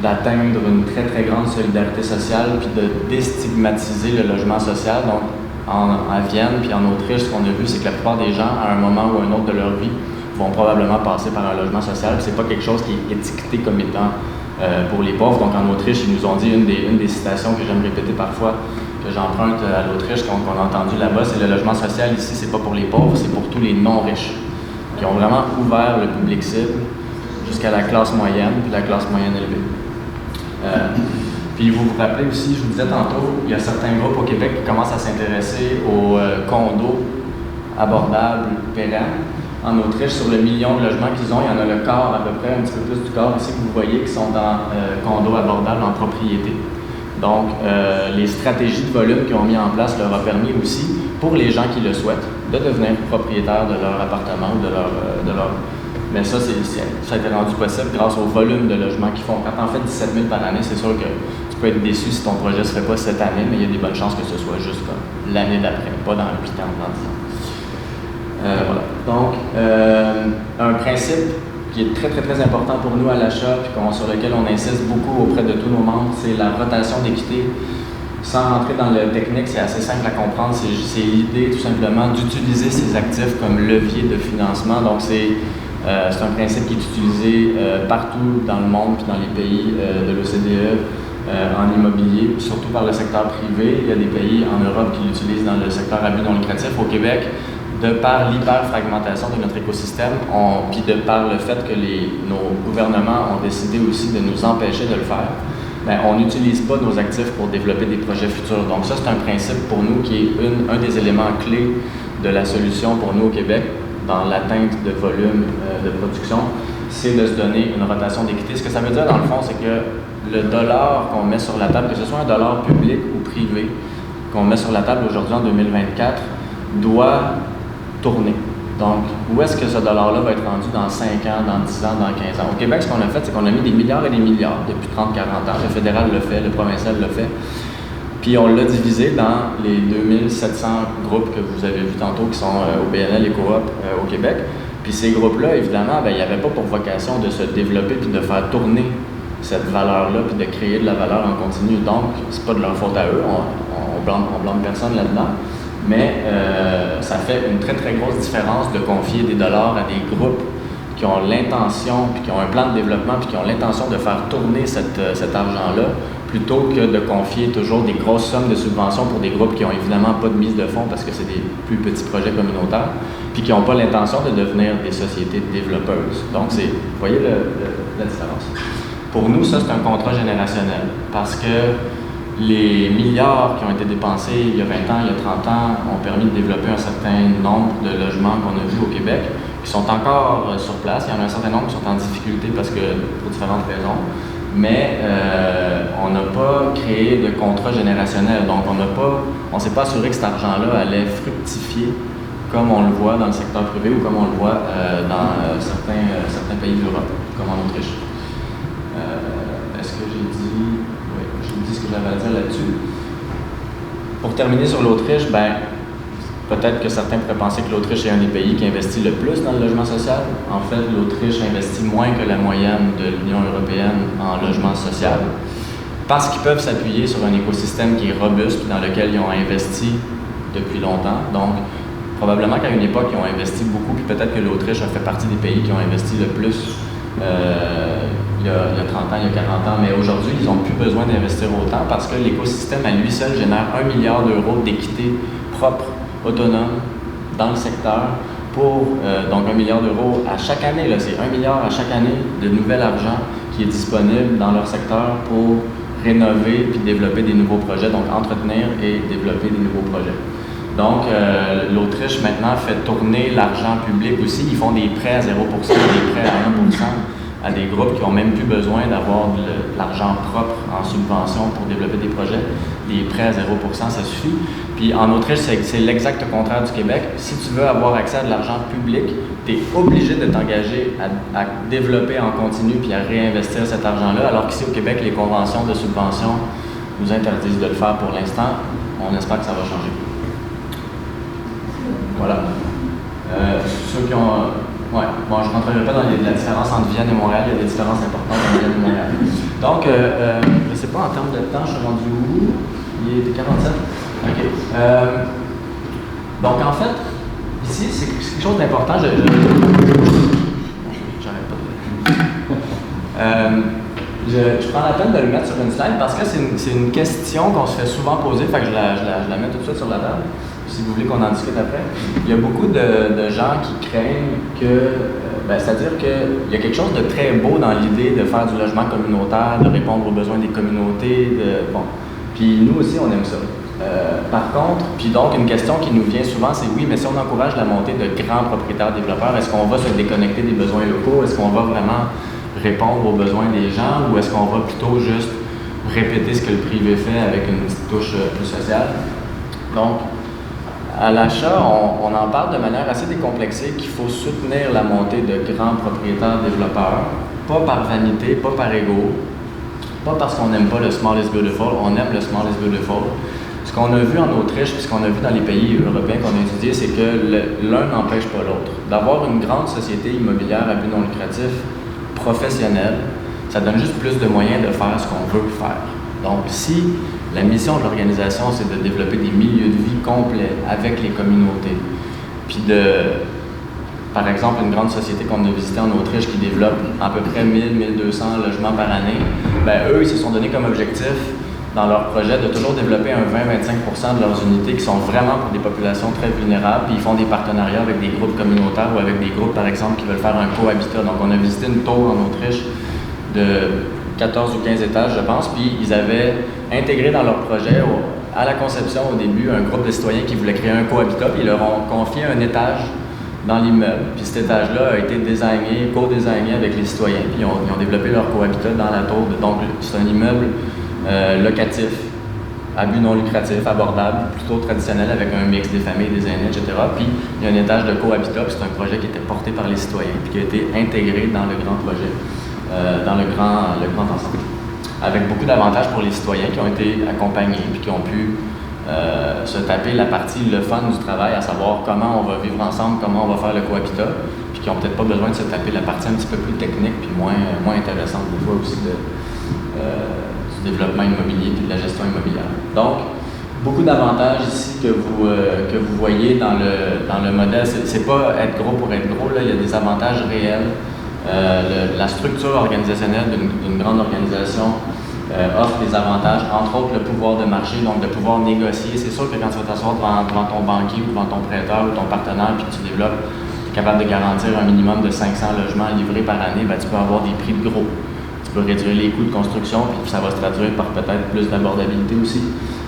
d'atteindre une très grande solidarité sociale, puis de déstigmatiser le logement social. Donc, à Vienne, puis en Autriche, ce qu'on a vu, c'est que la plupart des gens, à un moment ou un autre de leur vie, vont probablement passer par un logement social. C'est pas quelque chose qui est étiqueté comme étant pour les pauvres. Donc en Autriche, ils nous ont dit une des citations que j'aime répéter parfois, que j'emprunte à l'Autriche, qu'on a entendu là-bas, c'est le logement social ici, c'est pas pour les pauvres, c'est pour tous les non-riches, qui ont vraiment ouvert le public cible jusqu'à la classe moyenne, puis la classe moyenne élevée. Puis vous vous rappelez aussi, je vous disais tantôt, il y a certains groupes au Québec qui commencent à s'intéresser aux condos abordables pérennes. En Autriche, sur le million de logements qu'ils ont, il y en a le quart, à peu près, un petit peu plus du quart ici que vous voyez, qui sont dans condos abordables en propriété. Donc, les stratégies de volume qu'ils ont mis en place leur a permis aussi, pour les gens qui le souhaitent, de devenir propriétaires de leur appartement ou de leur... Mais ça a été rendu possible grâce au volume de logements qu'ils font. Quand on fait 17 000 par année, c'est sûr que tu peux être déçu si ton projet ne se fait pas cette année, mais il y a des bonnes chances que ce soit juste comme l'année d'après, pas dans 8 ans, dans 10 ans. Voilà. Donc, un principe qui est très important pour nous à l'achat, puis sur lequel on insiste beaucoup auprès de tous nos membres, c'est la rotation d'équité. Sans rentrer dans le technique, c'est assez simple à comprendre. C'est l'idée tout simplement d'utiliser ces actifs comme levier de financement. Donc, c'est un principe qui est utilisé partout dans le monde puis dans les pays de l'OCDE en immobilier, surtout par le secteur privé. Il y a des pays en Europe qui l'utilisent dans le secteur à but non lucratif. Au Québec, de par l'hyper-fragmentation de notre écosystème, puis de par le fait que nos gouvernements ont décidé aussi de nous empêcher de le faire, on n'utilise pas nos actifs pour développer des projets futurs. Donc ça, c'est un principe pour nous qui est un des éléments clés de la solution pour nous au Québec dans l'atteinte de volume de production, c'est de se donner une rotation d'équité. Ce que ça veut dire, dans le fond, c'est que le dollar qu'on met sur la table, que ce soit un dollar public ou privé, qu'on met sur la table aujourd'hui en 2024 doit tourner. Donc, où est-ce que ce dollar-là va être rendu dans 5 ans, dans 10 ans, dans 15 ans? Au Québec, ce qu'on a fait, c'est qu'on a mis des milliards et des milliards depuis 30-40 ans. Le fédéral le fait, le provincial le fait. Puis on l'a divisé dans les 2700 groupes que vous avez vus tantôt qui sont au BNL et Coop au Québec. Puis ces groupes-là, évidemment, il n'y avait pas pour vocation de se développer puis de faire tourner cette valeur-là puis de créer de la valeur en continu. Donc, c'est pas de leur faute à eux, on blâme personne là-dedans. Mais ça fait une très, très grosse différence de confier des dollars à des groupes qui ont l'intention, puis qui ont un plan de développement, puis qui ont l'intention de faire tourner cet argent-là, plutôt que de confier toujours des grosses sommes de subventions pour des groupes qui n'ont évidemment pas de mise de fonds parce que c'est des plus petits projets communautaires, puis qui n'ont pas l'intention de devenir des sociétés développeuses. Donc, vous voyez la différence. Pour nous, ça, c'est un contrat générationnel parce que les milliards qui ont été dépensés il y a 20 ans, il y a 30 ans, ont permis de développer un certain nombre de logements qu'on a vus au Québec, qui sont encore sur place. Il y en a un certain nombre qui sont en difficulté parce que, pour différentes raisons. Mais on n'a pas créé de contrat générationnel. Donc, on ne s'est pas assuré que cet argent-là allait fructifier comme on le voit dans le secteur privé ou comme on le voit dans certains pays d'Europe, comme en Autriche. Est-ce que j'ai dit... Oui, j'ai dit ce que j'avais à dire là-dessus. Pour terminer sur l'Autriche, peut-être que certains pourraient penser que l'Autriche est un des pays qui investit le plus dans le logement social. En fait, l'Autriche investit moins que la moyenne de l'Union européenne en logement social parce qu'ils peuvent s'appuyer sur un écosystème qui est robuste dans lequel ils ont investi depuis longtemps. Donc, probablement qu'à une époque, ils ont investi beaucoup, puis peut-être que l'Autriche a fait partie des pays qui ont investi le plus il y a 30 ans, il y a 40 ans, mais aujourd'hui, ils n'ont plus besoin d'investir autant parce que l'écosystème à lui seul génère 1 milliard d'euros d'équité propre, autonome, dans le secteur pour donc 1 milliard d'euros à chaque année. C'est 1 milliard à chaque année de nouvel argent qui est disponible dans leur secteur pour rénover puis développer des nouveaux projets, donc entretenir et développer des nouveaux projets. Donc, l'Autriche maintenant fait tourner l'argent public aussi. Ils font des prêts à 0%, des prêts à 1% à des groupes qui n'ont même plus besoin d'avoir de l'argent propre en subvention pour développer des projets. Des prêts à 0%, ça suffit. Puis en Autriche, c'est l'exact contraire du Québec. Si tu veux avoir accès à de l'argent public, tu es obligé de t'engager à développer en continu puis à réinvestir cet argent-là, alors qu'ici au Québec, les conventions de subvention nous interdisent de le faire pour l'instant. On espère que ça va changer. Voilà. Ceux qui ont... Ouais, bon, je ne rentrerai pas dans la différence entre Vienne et Montréal. Il y a des différences importantes entre Vienne et Montréal. Donc, je ne sais pas, en termes de temps, je suis rendu où? Il était 47? OK. Donc, en fait, ici, c'est quelque chose d'important. J'arrête pas de... je prends la peine de le mettre sur une slide parce que c'est une question qu'on se fait souvent poser. Fait que je la mets tout de suite sur la table. Si vous voulez qu'on en discute après. Il y a beaucoup de gens qui craignent que, c'est-à-dire qu'il y a quelque chose de très beau dans l'idée de faire du logement communautaire, de répondre aux besoins des communautés, Puis nous aussi, on aime ça. Par contre, puis donc une question qui nous vient souvent, c'est oui, mais si on encourage la montée de grands propriétaires développeurs, est-ce qu'on va se déconnecter des besoins locaux? Est-ce qu'on va vraiment répondre aux besoins des gens ou est-ce qu'on va plutôt juste répéter ce que le privé fait avec une petite touche plus sociale? Donc, à l'achat, on en parle de manière assez décomplexée qu'il faut soutenir la montée de grands propriétaires développeurs, pas par vanité, pas par ego, pas parce qu'on n'aime pas le small is beautiful, on aime le small is beautiful. Ce qu'on a vu en Autriche, puis ce qu'on a vu dans les pays européens qu'on a étudiés, c'est que l'un n'empêche pas l'autre. D'avoir une grande société immobilière à but non lucratif, professionnelle, ça donne juste plus de moyens de faire ce qu'on veut faire. Donc, si la mission de l'organisation, c'est de développer des milieux de vie complets avec les communautés, puis par exemple, une grande société qu'on a visitée en Autriche qui développe à peu près 1000-1200 logements par année, eux, ils se sont donné comme objectif dans leur projet de toujours développer un 20-25% de leurs unités qui sont vraiment pour des populations très vulnérables, puis ils font des partenariats avec des groupes communautaires ou avec des groupes, par exemple, qui veulent faire un cohabitat. Donc, on a visité une tour en Autriche de 14 ou 15 étages, je pense, puis ils avaient intégré dans leur projet, à la conception au début, un groupe de citoyens qui voulaient créer un cohabitat, puis ils leur ont confié un étage dans l'immeuble. Puis cet étage-là a été co-designé avec les citoyens, puis ils ont développé leur cohabitat dans la tour. Donc, c'est un immeuble locatif à but non lucratif, abordable, plutôt traditionnel avec un mix des familles, des aînés, etc. Puis il y a un étage de cohabitat, c'est un projet qui était porté par les citoyens puis qui a été intégré dans le grand projet, dans le grand ensemble. Avec beaucoup d'avantages pour les citoyens qui ont été accompagnés puis qui ont pu se taper la partie, le fun du travail, à savoir comment on va vivre ensemble, comment on va faire le cohabitat, puis qui n'ont peut-être pas besoin de se taper la partie un petit peu plus technique puis moins intéressante des fois aussi du développement immobilier et de la gestion immobilière. Donc, beaucoup d'avantages ici que vous voyez dans le modèle. C'est pas être gros pour être gros, là, il y a des avantages réels. La structure organisationnelle d'une grande organisation offre des avantages, entre autres le pouvoir de marché, donc de pouvoir négocier. C'est sûr que quand tu vas t'asseoir devant ton banquier ou devant ton prêteur ou ton partenaire puis que tu développes, tu es capable de garantir un minimum de 500 logements livrés par année, ben, tu peux avoir des prix de gros. Tu peux réduire les coûts de construction puis ça va se traduire par peut-être plus d'abordabilité aussi.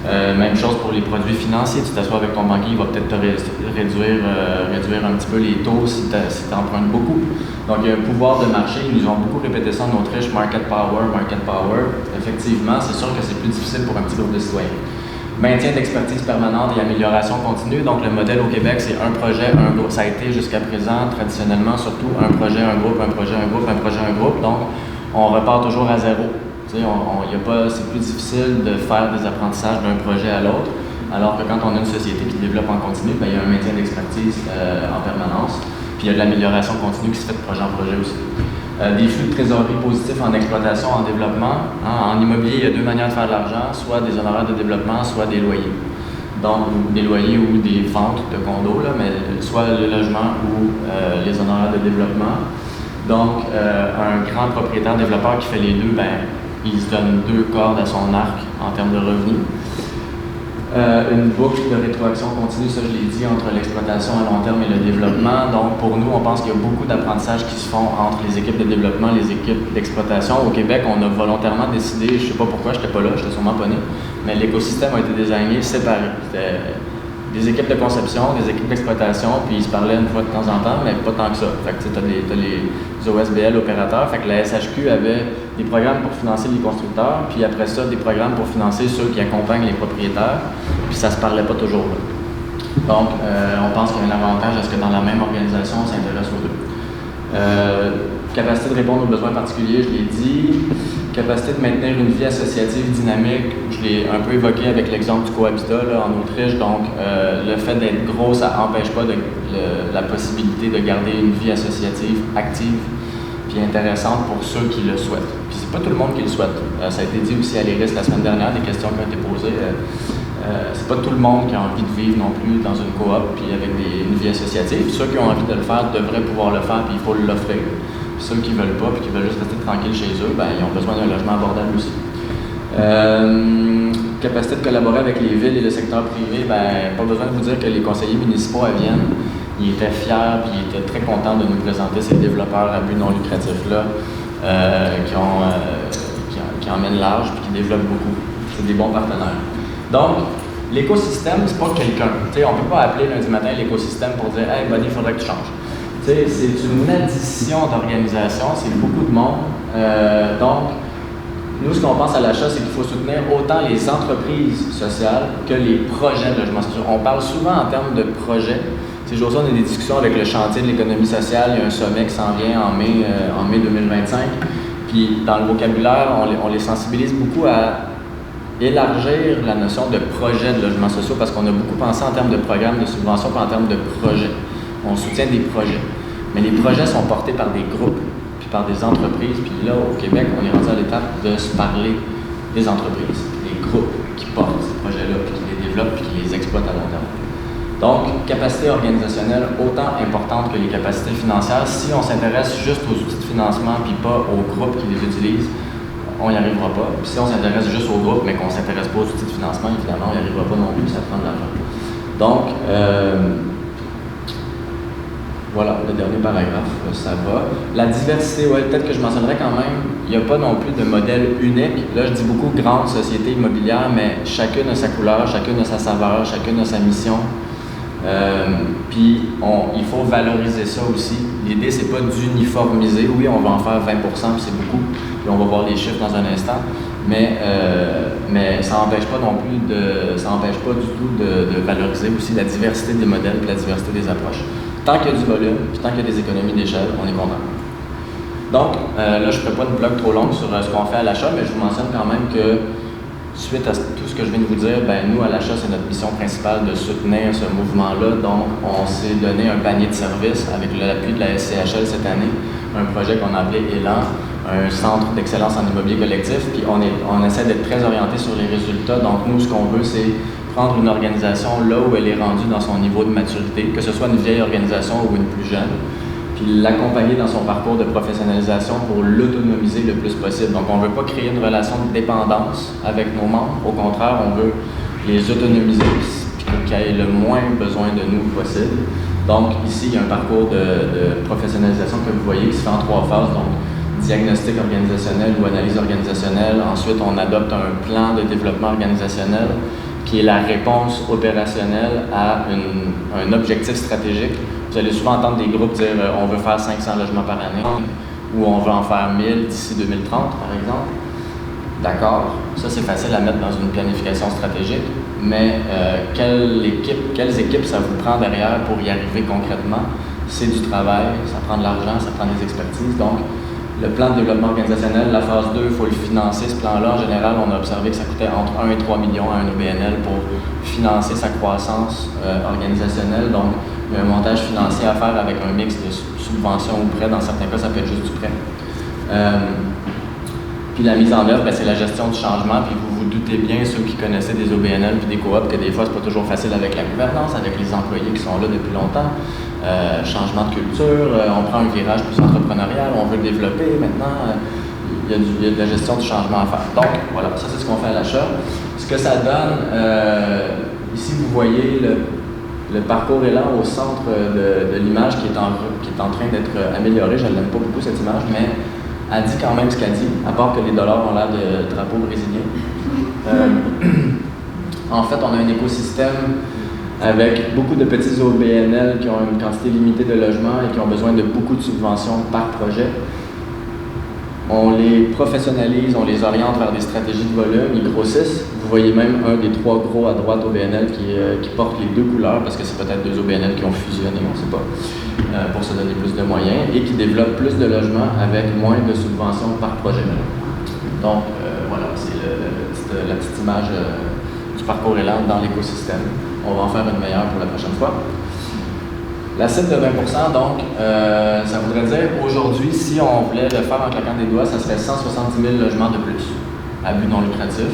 Même chose pour les produits financiers. Tu t'assois avec ton banquier, il va peut-être te réduire un petit peu les taux si tu empruntes beaucoup. Donc, il y a un pouvoir de marché. Ils nous ont beaucoup répété ça en Autriche, market power. Effectivement, c'est sûr que c'est plus difficile pour un petit groupe de citoyens. Maintien d'expertise permanente et amélioration continue. Donc, le modèle au Québec, c'est un projet, un groupe. Ça a été jusqu'à présent, traditionnellement, surtout un projet, un groupe, un projet, un groupe, un projet, un groupe. Donc, on repart toujours à zéro. C'est plus difficile de faire des apprentissages d'un projet à l'autre, alors que quand on a une société qui développe en continu, ben, il y a un maintien d'expertise en permanence, puis il y a de l'amélioration continue qui se fait de projet en projet aussi. Des flux de trésorerie positifs en exploitation, en développement. En immobilier, il y a deux manières de faire de l'argent, soit des honoraires de développement, soit des loyers. Donc, des loyers ou des ventes de condos, là, mais soit le logement ou les honoraires de développement. Donc, un grand propriétaire développeur qui fait les deux, ben, il se donne deux cordes à son arc en termes de revenus. Une boucle de rétroaction continue, ça je l'ai dit, entre l'exploitation à long terme et le développement. Donc pour nous, on pense qu'il y a beaucoup d'apprentissages qui se font entre les équipes de développement et les équipes d'exploitation. Au Québec, on a volontairement décidé, je ne sais pas pourquoi, je n'étais pas là, j'étais sûrement pas né, mais l'écosystème a été designé séparé. C'était des équipes de conception, des équipes d'exploitation, puis ils se parlaient une fois de temps en temps, mais pas tant que ça. Fait que tu as les OSBL opérateurs, fait que la SHQ avait des programmes pour financer les constructeurs, puis après ça, des programmes pour financer ceux qui accompagnent les propriétaires, puis ça se parlait pas toujours là. Donc, on pense qu'il y a un avantage à ce que dans la même organisation, on s'intéresse aux deux. Capacité de répondre aux besoins particuliers, je l'ai dit. Capacité de maintenir une vie associative dynamique, je l'ai un peu évoqué avec l'exemple du cohabitat là, en Autriche. Donc, le fait d'être gros, ça n'empêche pas la possibilité de garder une vie associative active puis intéressante pour ceux qui le souhaitent. Puis c'est pas tout le monde qui le souhaite. Ça a été dit aussi à l'IRIS la semaine dernière, des questions qui ont été posées. C'est pas tout le monde qui a envie de vivre non plus dans une coop puis avec une vie associative. Ceux qui ont envie de le faire devraient pouvoir le faire puis il faut l'offrir. Ceux qui ne veulent pas et qui veulent juste rester tranquilles chez eux, ben, ils ont besoin d'un logement abordable aussi. Capacité de collaborer avec les villes et le secteur privé, ben, pas besoin de vous dire que les conseillers municipaux à Vienne, ils étaient fiers et ils étaient très contents de nous présenter ces développeurs à but non lucratif-là qui emmènent large et qui développent beaucoup. C'est des bons partenaires. Donc, l'écosystème, c'est pas quelqu'un. On ne peut pas appeler lundi matin l'écosystème pour dire « Hey, buddy, il faudrait que tu changes ». C'est une addition d'organisation, c'est beaucoup de monde. Donc, nous, ce qu'on pense à l'achat, c'est qu'il faut soutenir autant les entreprises sociales que les projets de logement social. On parle souvent en termes de projets. Ces jours-ci, on a des discussions avec le chantier de l'économie sociale. Il y a un sommet qui s'en vient en mai 2025. Puis, dans le vocabulaire, on les sensibilise beaucoup à élargir la notion de projet de logement social parce qu'on a beaucoup pensé en termes de programmes de subvention, pas en termes de projets. On soutient des projets. Mais les projets sont portés par des groupes, puis par des entreprises. Puis là, au Québec, on est rendu à l'étape de se parler des entreprises, des groupes qui portent ces projets-là, puis qui les développent, puis qui les exploitent à long terme. Donc, capacité organisationnelle autant importante que les capacités financières. Si on s'intéresse juste aux outils de financement, puis pas aux groupes qui les utilisent, on n'y arrivera pas. Puis si on s'intéresse juste aux groupes, mais qu'on ne s'intéresse pas aux outils de financement, évidemment, on n'y arrivera pas non plus, ça prend de l'argent. Donc, voilà, le dernier paragraphe, ça va. La diversité, ouais, peut-être que je mentionnerais quand même, il n'y a pas non plus de modèle unique. Là, je dis beaucoup grande société immobilière, mais chacune a sa couleur, chacune a sa saveur, chacune a sa mission. Puis, il faut valoriser ça aussi. L'idée, c'est pas d'uniformiser. Oui, on va en faire 20%, puis c'est beaucoup. puis on va voir les chiffres dans un instant, mais ça n'empêche pas non plus ça n'empêche pas du tout de valoriser aussi la diversité des modèles et la diversité des approches. Tant qu'il y a du volume, puis tant qu'il y a des économies d'échelle, on est content. Donc, là, je ne ferai pas une blog trop longue sur ce qu'on fait à l'achat, mais je vous mentionne quand même que suite à tout ce que je viens de vous dire, nous, à l'achat, c'est notre mission principale de soutenir ce mouvement-là. Donc, on s'est donné un panier de services avec l'appui de la SCHL cette année, un projet qu'on a appelé Élan, un centre d'excellence en immobilier collectif, puis on essaie d'être très orienté sur les résultats. Donc, nous, ce qu'on veut, c'est prendre une organisation là où elle est rendue dans son niveau de maturité, que ce soit une vieille organisation ou une plus jeune, puis l'accompagner dans son parcours de professionnalisation pour l'autonomiser le plus possible. Donc, on ne veut pas créer une relation de dépendance avec nos membres. Au contraire, on veut les autonomiser puis qu'ils aient le moins besoin de nous possible. Donc, ici, il y a un parcours de professionnalisation que vous voyez qui se fait en 3 phases. Donc, diagnostic organisationnel ou analyse organisationnelle. Ensuite, on adopte un plan de développement organisationnel qui est la réponse opérationnelle à un objectif stratégique. Vous allez souvent entendre des groupes dire on veut faire 500 logements par année ou on veut en faire 1000 d'ici 2030, par exemple. D'accord, ça c'est facile à mettre dans une planification stratégique, mais quelles équipes ça vous prend derrière pour y arriver concrètement? C'est du travail, ça prend de l'argent, ça prend des expertises. Donc, le plan de développement organisationnel, la phase 2, il faut le financer. Ce plan-là, en général, on a observé que ça coûtait entre 1 et 3 millions à un OBNL pour financer sa croissance organisationnelle. Donc, il y a un montage financier à faire avec un mix de subventions ou prêts. Dans certains cas, ça peut être juste du prêt. Puis la mise en œuvre, c'est la gestion du changement. Puis vous vous doutez bien, ceux qui connaissaient des OBNL puis des coops, que des fois, c'est pas toujours facile avec la gouvernance, avec les employés qui sont là depuis longtemps. Changement de culture, on prend un virage plus entrepreneurial, on veut le développer maintenant. Il y a de la gestion du changement à faire. Donc, voilà, ça c'est ce qu'on fait à l'achat. Ce que ça donne, ici vous voyez le parcours Élan au centre de l'image qui est en train d'être améliorée. Je ne l'aime pas beaucoup cette image, mais elle dit quand même ce qu'elle dit, à part que les dollars ont l'air de drapeaux brésiliens. En fait, on a un écosystème avec beaucoup de petits OBNL qui ont une quantité limitée de logements et qui ont besoin de beaucoup de subventions par projet. On les professionnalise, on les oriente vers des stratégies de volume, ils grossissent. Vous voyez même un des 3 gros à droite OBNL qui porte les 2 couleurs, parce que c'est peut-être 2 OBNL qui ont fusionné, on ne sait pas, pour se donner plus de moyens, et qui développent plus de logements avec moins de subventions par projet. Donc, voilà, c'est la petite image du parcours Élan dans l'écosystème. On va en faire une meilleure pour la prochaine fois. La cible de 20%, donc, ça voudrait dire aujourd'hui, si on voulait le faire en claquant des doigts, ça serait 170 000 logements de plus à but non lucratif.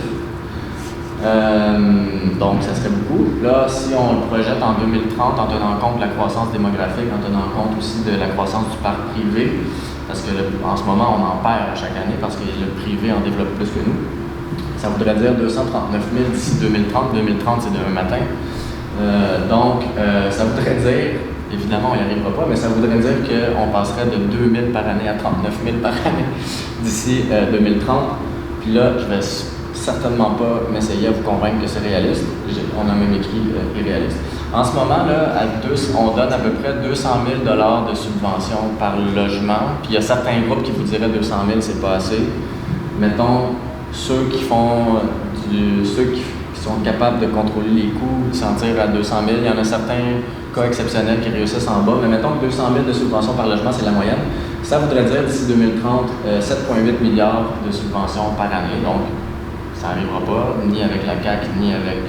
Donc, ça serait beaucoup. Là, si on le projette en 2030, en tenant compte de la croissance démographique, en tenant compte aussi de la croissance du parc privé, parce que en ce moment, on en perd à chaque année parce que le privé en développe plus que nous, ça voudrait dire 239 000 d'ici 2030. 2030, c'est demain matin. Donc, ça voudrait dire, évidemment, on n'y arrivera pas, mais ça voudrait dire qu'on passerait de 2 000 par année à 39 000 par année d'ici 2030. Puis là, je vais certainement pas m'essayer à vous convaincre que c'est réaliste. On a même écrit irréaliste. En ce moment, là, on donne à peu près 200 000 $ de subventions par logement. Puis il y a certains groupes qui vous diraient 200 000, c'est pas assez. Mettons, ceux qui sont capables de contrôler les coûts, de s'en tirer à 200 000. Il y en a certains cas exceptionnels qui réussissent en bas, mais mettons que 200 000 de subventions par logement, c'est la moyenne. Ça voudrait dire d'ici 2030, 7,8 milliards de subventions par année. Donc, ça n'arrivera pas, ni avec la CAQ, ni avec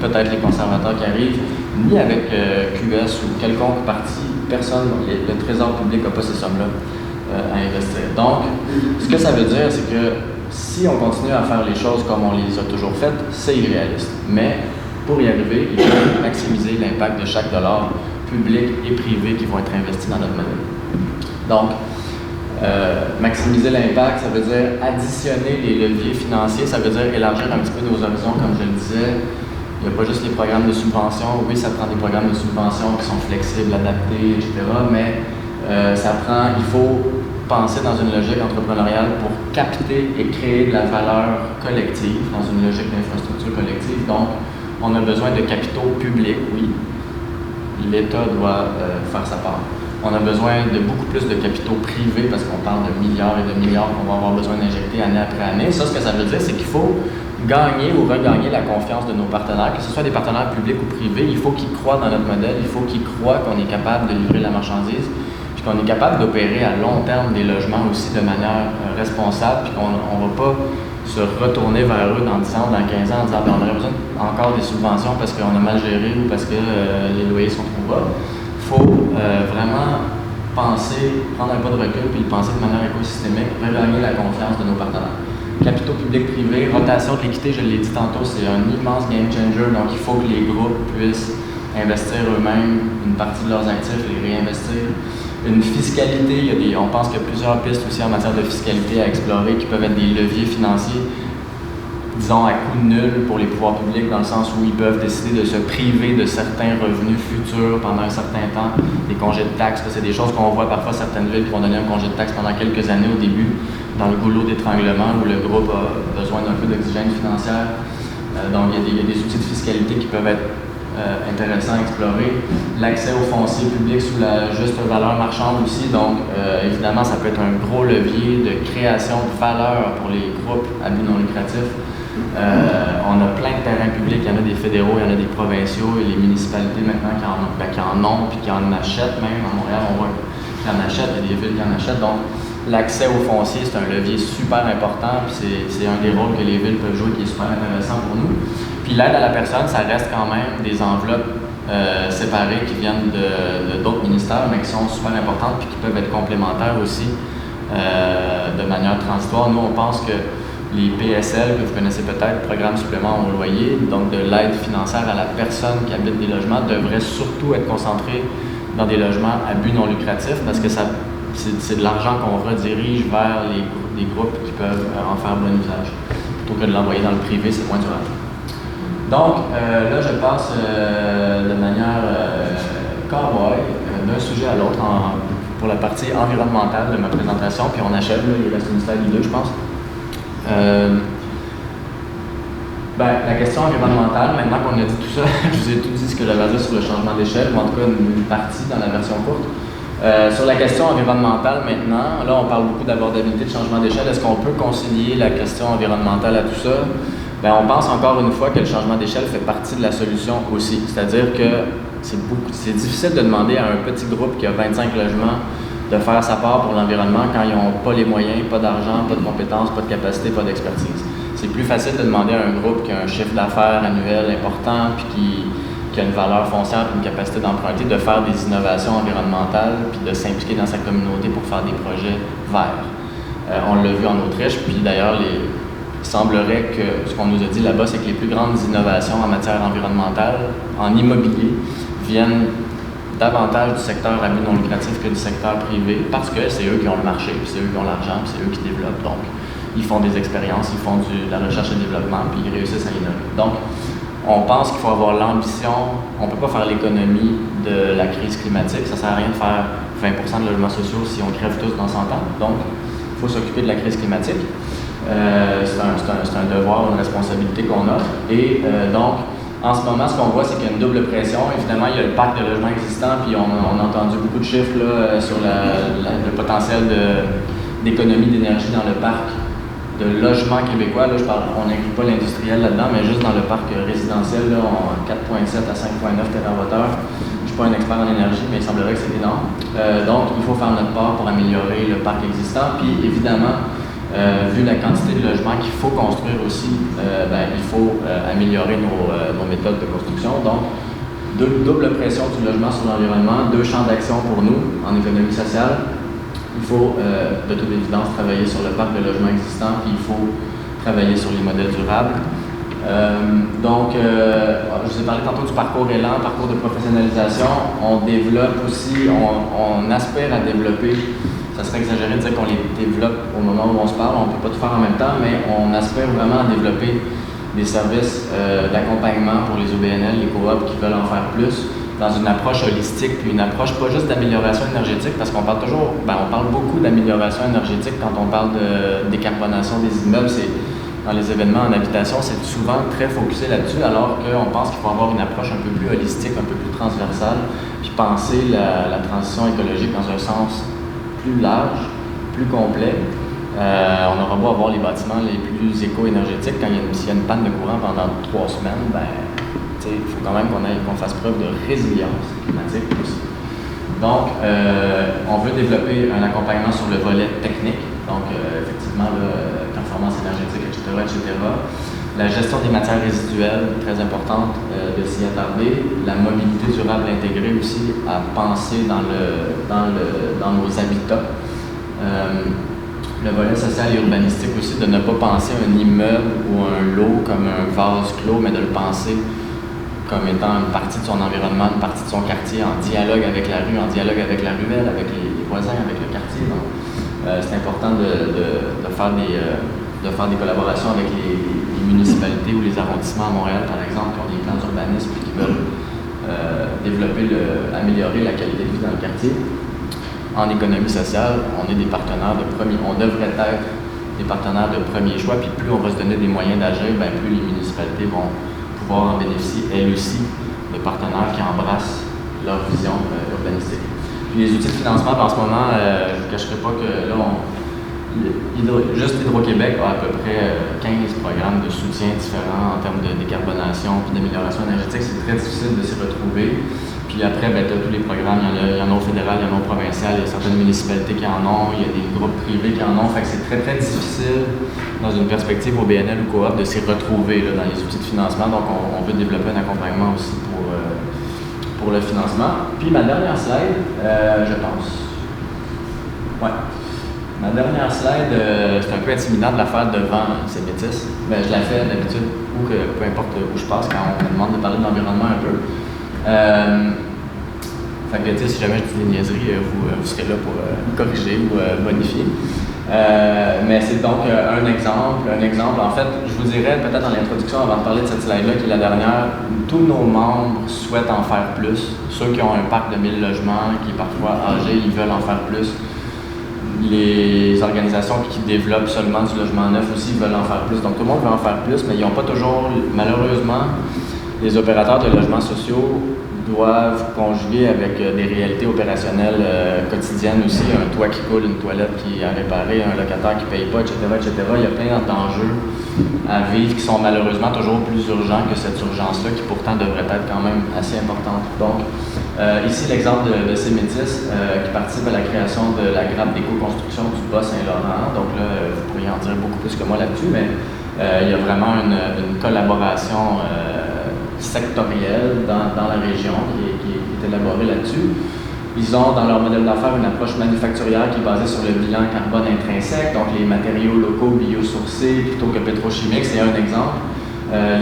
peut-être les conservateurs qui arrivent, ni avec QS ou quelconque parti. Personne, le Trésor public n'a pas ces sommes-là à investir. Donc, ce que ça veut dire, c'est que si on continue à faire les choses comme on les a toujours faites, c'est irréaliste. Mais pour y arriver, il faut maximiser l'impact de chaque dollar public et privé qui vont être investis dans notre modèle. Donc, maximiser l'impact, ça veut dire additionner les leviers financiers, ça veut dire élargir un petit peu nos horizons, comme je le disais. Il n'y a pas juste les programmes de subvention. Oui, ça prend des programmes de subvention qui sont flexibles, adaptés, etc. Mais il faut penser dans une logique entrepreneuriale pour capter et créer de la valeur collective, dans une logique d'infrastructure collective. Donc, on a besoin de capitaux publics, oui. L'État doit faire sa part. On a besoin de beaucoup plus de capitaux privés parce qu'on parle de milliards et de milliards qu'on va avoir besoin d'injecter année après année. Ça, ce que ça veut dire, c'est qu'il faut gagner ou regagner la confiance de nos partenaires, que ce soit des partenaires publics ou privés. Il faut qu'ils croient dans notre modèle, il faut qu'ils croient qu'on est capable de livrer la marchandise, puis qu'on est capable d'opérer à long terme des logements aussi de manière responsable, puis qu'on ne va pas se retourner vers eux dans 10 ans, dans 15 ans en disant on aurait besoin encore des subventions parce qu'on a mal géré ou parce que les loyers sont trop bas. Il faut vraiment penser, prendre un pas de recul puis le penser de manière écosystémique, regagner la confiance de nos partenaires. Capitaux publics-privés, rotation de l'équité, je l'ai dit tantôt, c'est un immense game changer, donc il faut que les groupes puissent investir eux-mêmes une partie de leurs actifs, les réinvestir. Une fiscalité, on pense qu'il y a plusieurs pistes aussi en matière de fiscalité à explorer qui peuvent être des leviers financiers, disons à coût nul pour les pouvoirs publics, dans le sens où ils peuvent décider de se priver de certains revenus futurs pendant un certain temps, des congés de taxes. C'est des choses qu'on voit parfois certaines villes qui vont donner un congé de taxes pendant quelques années au début, dans le goulot d'étranglement où le groupe a besoin d'un peu d'oxygène financière. Donc il y a des outils de fiscalité qui peuvent être intéressants à explorer. L'accès au foncier public sous la juste valeur marchande aussi, donc évidemment ça peut être un gros levier de création de valeur pour les groupes à but non lucratif. On a plein de terrains publics, il y en a des fédéraux, il y en a des provinciaux et les municipalités maintenant qui en ont puis qui en achètent même. À Montréal, on voit qu'ils en achètent, il y a des villes qui en achètent. Donc l'accès au foncier, c'est un levier super important, puis c'est un des rôles que les villes peuvent jouer qui est super intéressant pour nous. Puis l'aide à la personne, ça reste quand même des enveloppes séparées qui viennent d'autres ministères, mais qui sont super importantes puis qui peuvent être complémentaires aussi de manière transitoire. Nous, on pense que les PSL, que vous connaissez peut-être, Programme supplément au loyer, donc de l'aide financière à la personne qui habite des logements, devrait surtout être concentrée dans des logements à but non lucratif parce que c'est de l'argent qu'on redirige vers les groupes qui peuvent en faire bon usage. Plutôt que de l'envoyer dans le privé, c'est moins durable. Donc, là, je passe de manière cowboy d'un sujet à l'autre pour la partie environnementale de ma présentation, puis on achève, là, il reste une slide ou deux, je pense. La question environnementale, maintenant qu'on a dit tout ça, je vous ai tout dit ce que j'avais à dire sur le changement d'échelle, ou en tout cas une partie dans la version courte. Sur la question environnementale maintenant, là on parle beaucoup d'abordabilité, de changement d'échelle. Est-ce qu'on peut concilier la question environnementale à tout ça? On pense encore une fois que le changement d'échelle fait partie de la solution aussi. C'est-à-dire que c'est difficile de demander à un petit groupe qui a 25 logements de faire sa part pour l'environnement quand ils n'ont pas les moyens, pas d'argent, pas de compétences, pas de capacité, pas d'expertise. C'est plus facile de demander à un groupe qui a un chiffre d'affaires annuel important puis qui a une valeur foncière et une capacité d'emprunter, de faire des innovations environnementales puis de s'impliquer dans sa communauté pour faire des projets verts. On l'a vu en Autriche, puis d'ailleurs, il semblerait que ce qu'on nous a dit là-bas, c'est que les plus grandes innovations en matière environnementale, en immobilier, viennent davantage du secteur à but non lucratif que du secteur privé, parce que c'est eux qui ont le marché, puis c'est eux qui ont l'argent, puis c'est eux qui développent. Donc, ils font des expériences, ils font de la recherche et développement, puis ils réussissent à innover. Donc, on pense qu'il faut avoir l'ambition, on ne peut pas faire l'économie de la crise climatique, ça ne sert à rien de faire 20% de logements sociaux si on crève tous dans 100 ans. Donc, il faut s'occuper de la crise climatique. C'est un devoir, une responsabilité qu'on a. Et donc, en ce moment, ce qu'on voit, c'est qu'il y a une double pression. Évidemment, il y a le parc de logements existants, puis on a entendu beaucoup de chiffres là, sur le potentiel d'économie d'énergie dans le parc de logements québécois. Là, on n'inclut pas l'industriel là-dedans, mais juste dans le parc résidentiel, là, on a 4,7 à 5,9 TWh. Je ne suis pas un expert en énergie, mais il semblerait que c'est énorme. Donc, il faut faire notre part pour améliorer le parc existant. Puis, évidemment, vu la quantité de logements qu'il faut construire aussi, il faut améliorer nos méthodes de construction. Donc, double pression du logement sur l'environnement, deux champs d'action pour nous en économie sociale. Il faut de toute évidence travailler sur le parc de logements existants, puis il faut travailler sur les modèles durables. Je vous ai parlé tantôt du parcours élan, parcours de professionnalisation. On développe aussi, on aspire à développer. Ça serait exagéré de dire qu'on les développe au moment où on se parle, on ne peut pas tout faire en même temps, mais on aspire vraiment à développer des services d'accompagnement pour les OBNL, les coops qui veulent en faire plus, dans une approche holistique, puis une approche pas juste d'amélioration énergétique, parce qu'on parle toujours, on parle beaucoup d'amélioration énergétique quand on parle de décarbonation des immeubles, dans les événements en habitation, c'est souvent très focusé là-dessus, alors qu'on pense qu'il faut avoir une approche un peu plus holistique, un peu plus transversale, puis penser la transition écologique dans un sens plus large, plus complet. On aura beau avoir les bâtiments les plus éco-énergétiques, quand s'il y a une panne de courant pendant 3 semaines, il faut quand même qu'on fasse preuve de résilience climatique aussi. Donc, on veut développer un accompagnement sur le volet technique, donc effectivement, performance énergétique, etc. La gestion des matières résiduelles, très importante de s'y attarder. La mobilité durable intégrée aussi, à penser dans nos habitats. Le volet social et urbanistique aussi, de ne pas penser un immeuble ou un lot comme un vase clos, mais de le penser comme étant une partie de son environnement, une partie de son quartier, en dialogue avec la rue, en dialogue avec la ruelle, avec les voisins, avec le quartier. Donc, c'est important de faire des collaborations avec les municipalités ou les arrondissements à Montréal, par exemple, qui ont des plans d'urbanisme et qui veulent améliorer la qualité de vie dans le quartier. En économie sociale, on est des partenaires on devrait être des partenaires de premier choix, puis plus on va se donner des moyens d'agir, plus les municipalités vont pouvoir en bénéficier, elles aussi, de partenaires qui embrassent leur vision urbanistique. Puis les outils de financement, en ce moment, je ne vous cacherai pas que là, juste Hydro-Québec a à peu près 15 programmes de soutien différents en termes de décarbonation et d'amélioration énergétique. C'est très difficile de s'y retrouver. Puis après, tu as tous les programmes, il y en a au fédéral, il y en a au provincial, il y a certaines municipalités qui en ont, il y a des groupes privés qui en ont. Fait que c'est très, très difficile, dans une perspective au BNL ou coop, de s'y retrouver dans les outils de financement. Donc, on veut développer un accompagnement aussi pour le financement. Puis ma dernière slide, je pense. Ouais. Ma dernière slide, c'est un peu intimidant de la faire devant ces métis. Mais je la fais d'habitude, peu importe où je passe, quand on me demande de parler de l'environnement un peu. Fait que, si jamais je dis des niaiseries, vous serez là pour corriger ou bonifier. Mais c'est donc un exemple. En fait, je vous dirais peut-être dans l'introduction, avant de parler de cette slide-là, qui est la dernière, tous nos membres souhaitent en faire plus. Ceux qui ont un parc de 1000 logements, qui est parfois âgé, ils veulent en faire plus. Les organisations qui développent seulement du logement neuf aussi veulent en faire plus. Donc tout le monde veut en faire plus, mais ils n'ont pas toujours, malheureusement, les opérateurs de logements sociaux doivent conjuguer avec des réalités opérationnelles quotidiennes aussi, un toit qui coule, une toilette qui est à réparer, un locataire qui ne paye pas, etc., etc. Il y a plein d'enjeux à vivre qui sont malheureusement toujours plus urgents que cette urgence-là, qui pourtant devrait être quand même assez importante. Donc, ici l'exemple de ces métis qui participent à la création de la grappe d'éco-construction du Bas-Saint-Laurent. Donc là, vous pourriez en dire beaucoup plus que moi là-dessus, mais il y a vraiment une collaboration sectorielle dans la région qui est élaborée là-dessus. Ils ont dans leur modèle d'affaires une approche manufacturière qui est basée sur le bilan carbone intrinsèque, donc les matériaux locaux biosourcés plutôt que pétrochimiques, c'est un exemple.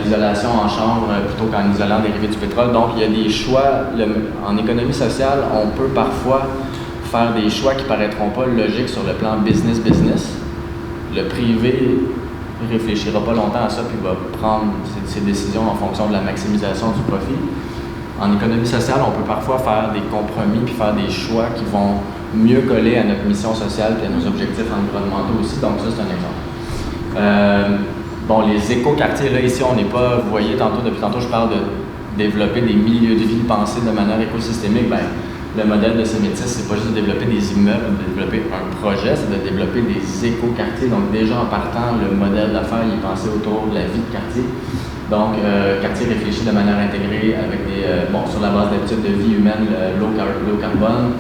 L'isolation en chambre plutôt qu'en isolant dérivé du pétrole. Donc il y a des choix. En économie sociale, on peut parfois faire des choix qui ne paraîtront pas logiques sur le plan business. Le privé ne réfléchira pas longtemps à ça puis va prendre ses décisions en fonction de la maximisation du profit. En économie sociale, on peut parfois faire des compromis puis faire des choix qui vont mieux coller à notre mission sociale et à nos objectifs environnementaux aussi. Donc ça, c'est un exemple. Les éco-quartiers, là, ici, on n'est pas, vous voyez, depuis tantôt, je parle de développer des milieux de vie pensés de manière écosystémique. Le modèle de ces métis, c'est pas juste de développer des immeubles, de développer un projet, c'est de développer des éco-quartiers. Donc déjà, en partant, le modèle d'affaires, il est pensé autour de la vie de quartier. Donc, quartier réfléchi de manière intégrée avec sur la base d'habitudes de vie humaine, low carbone.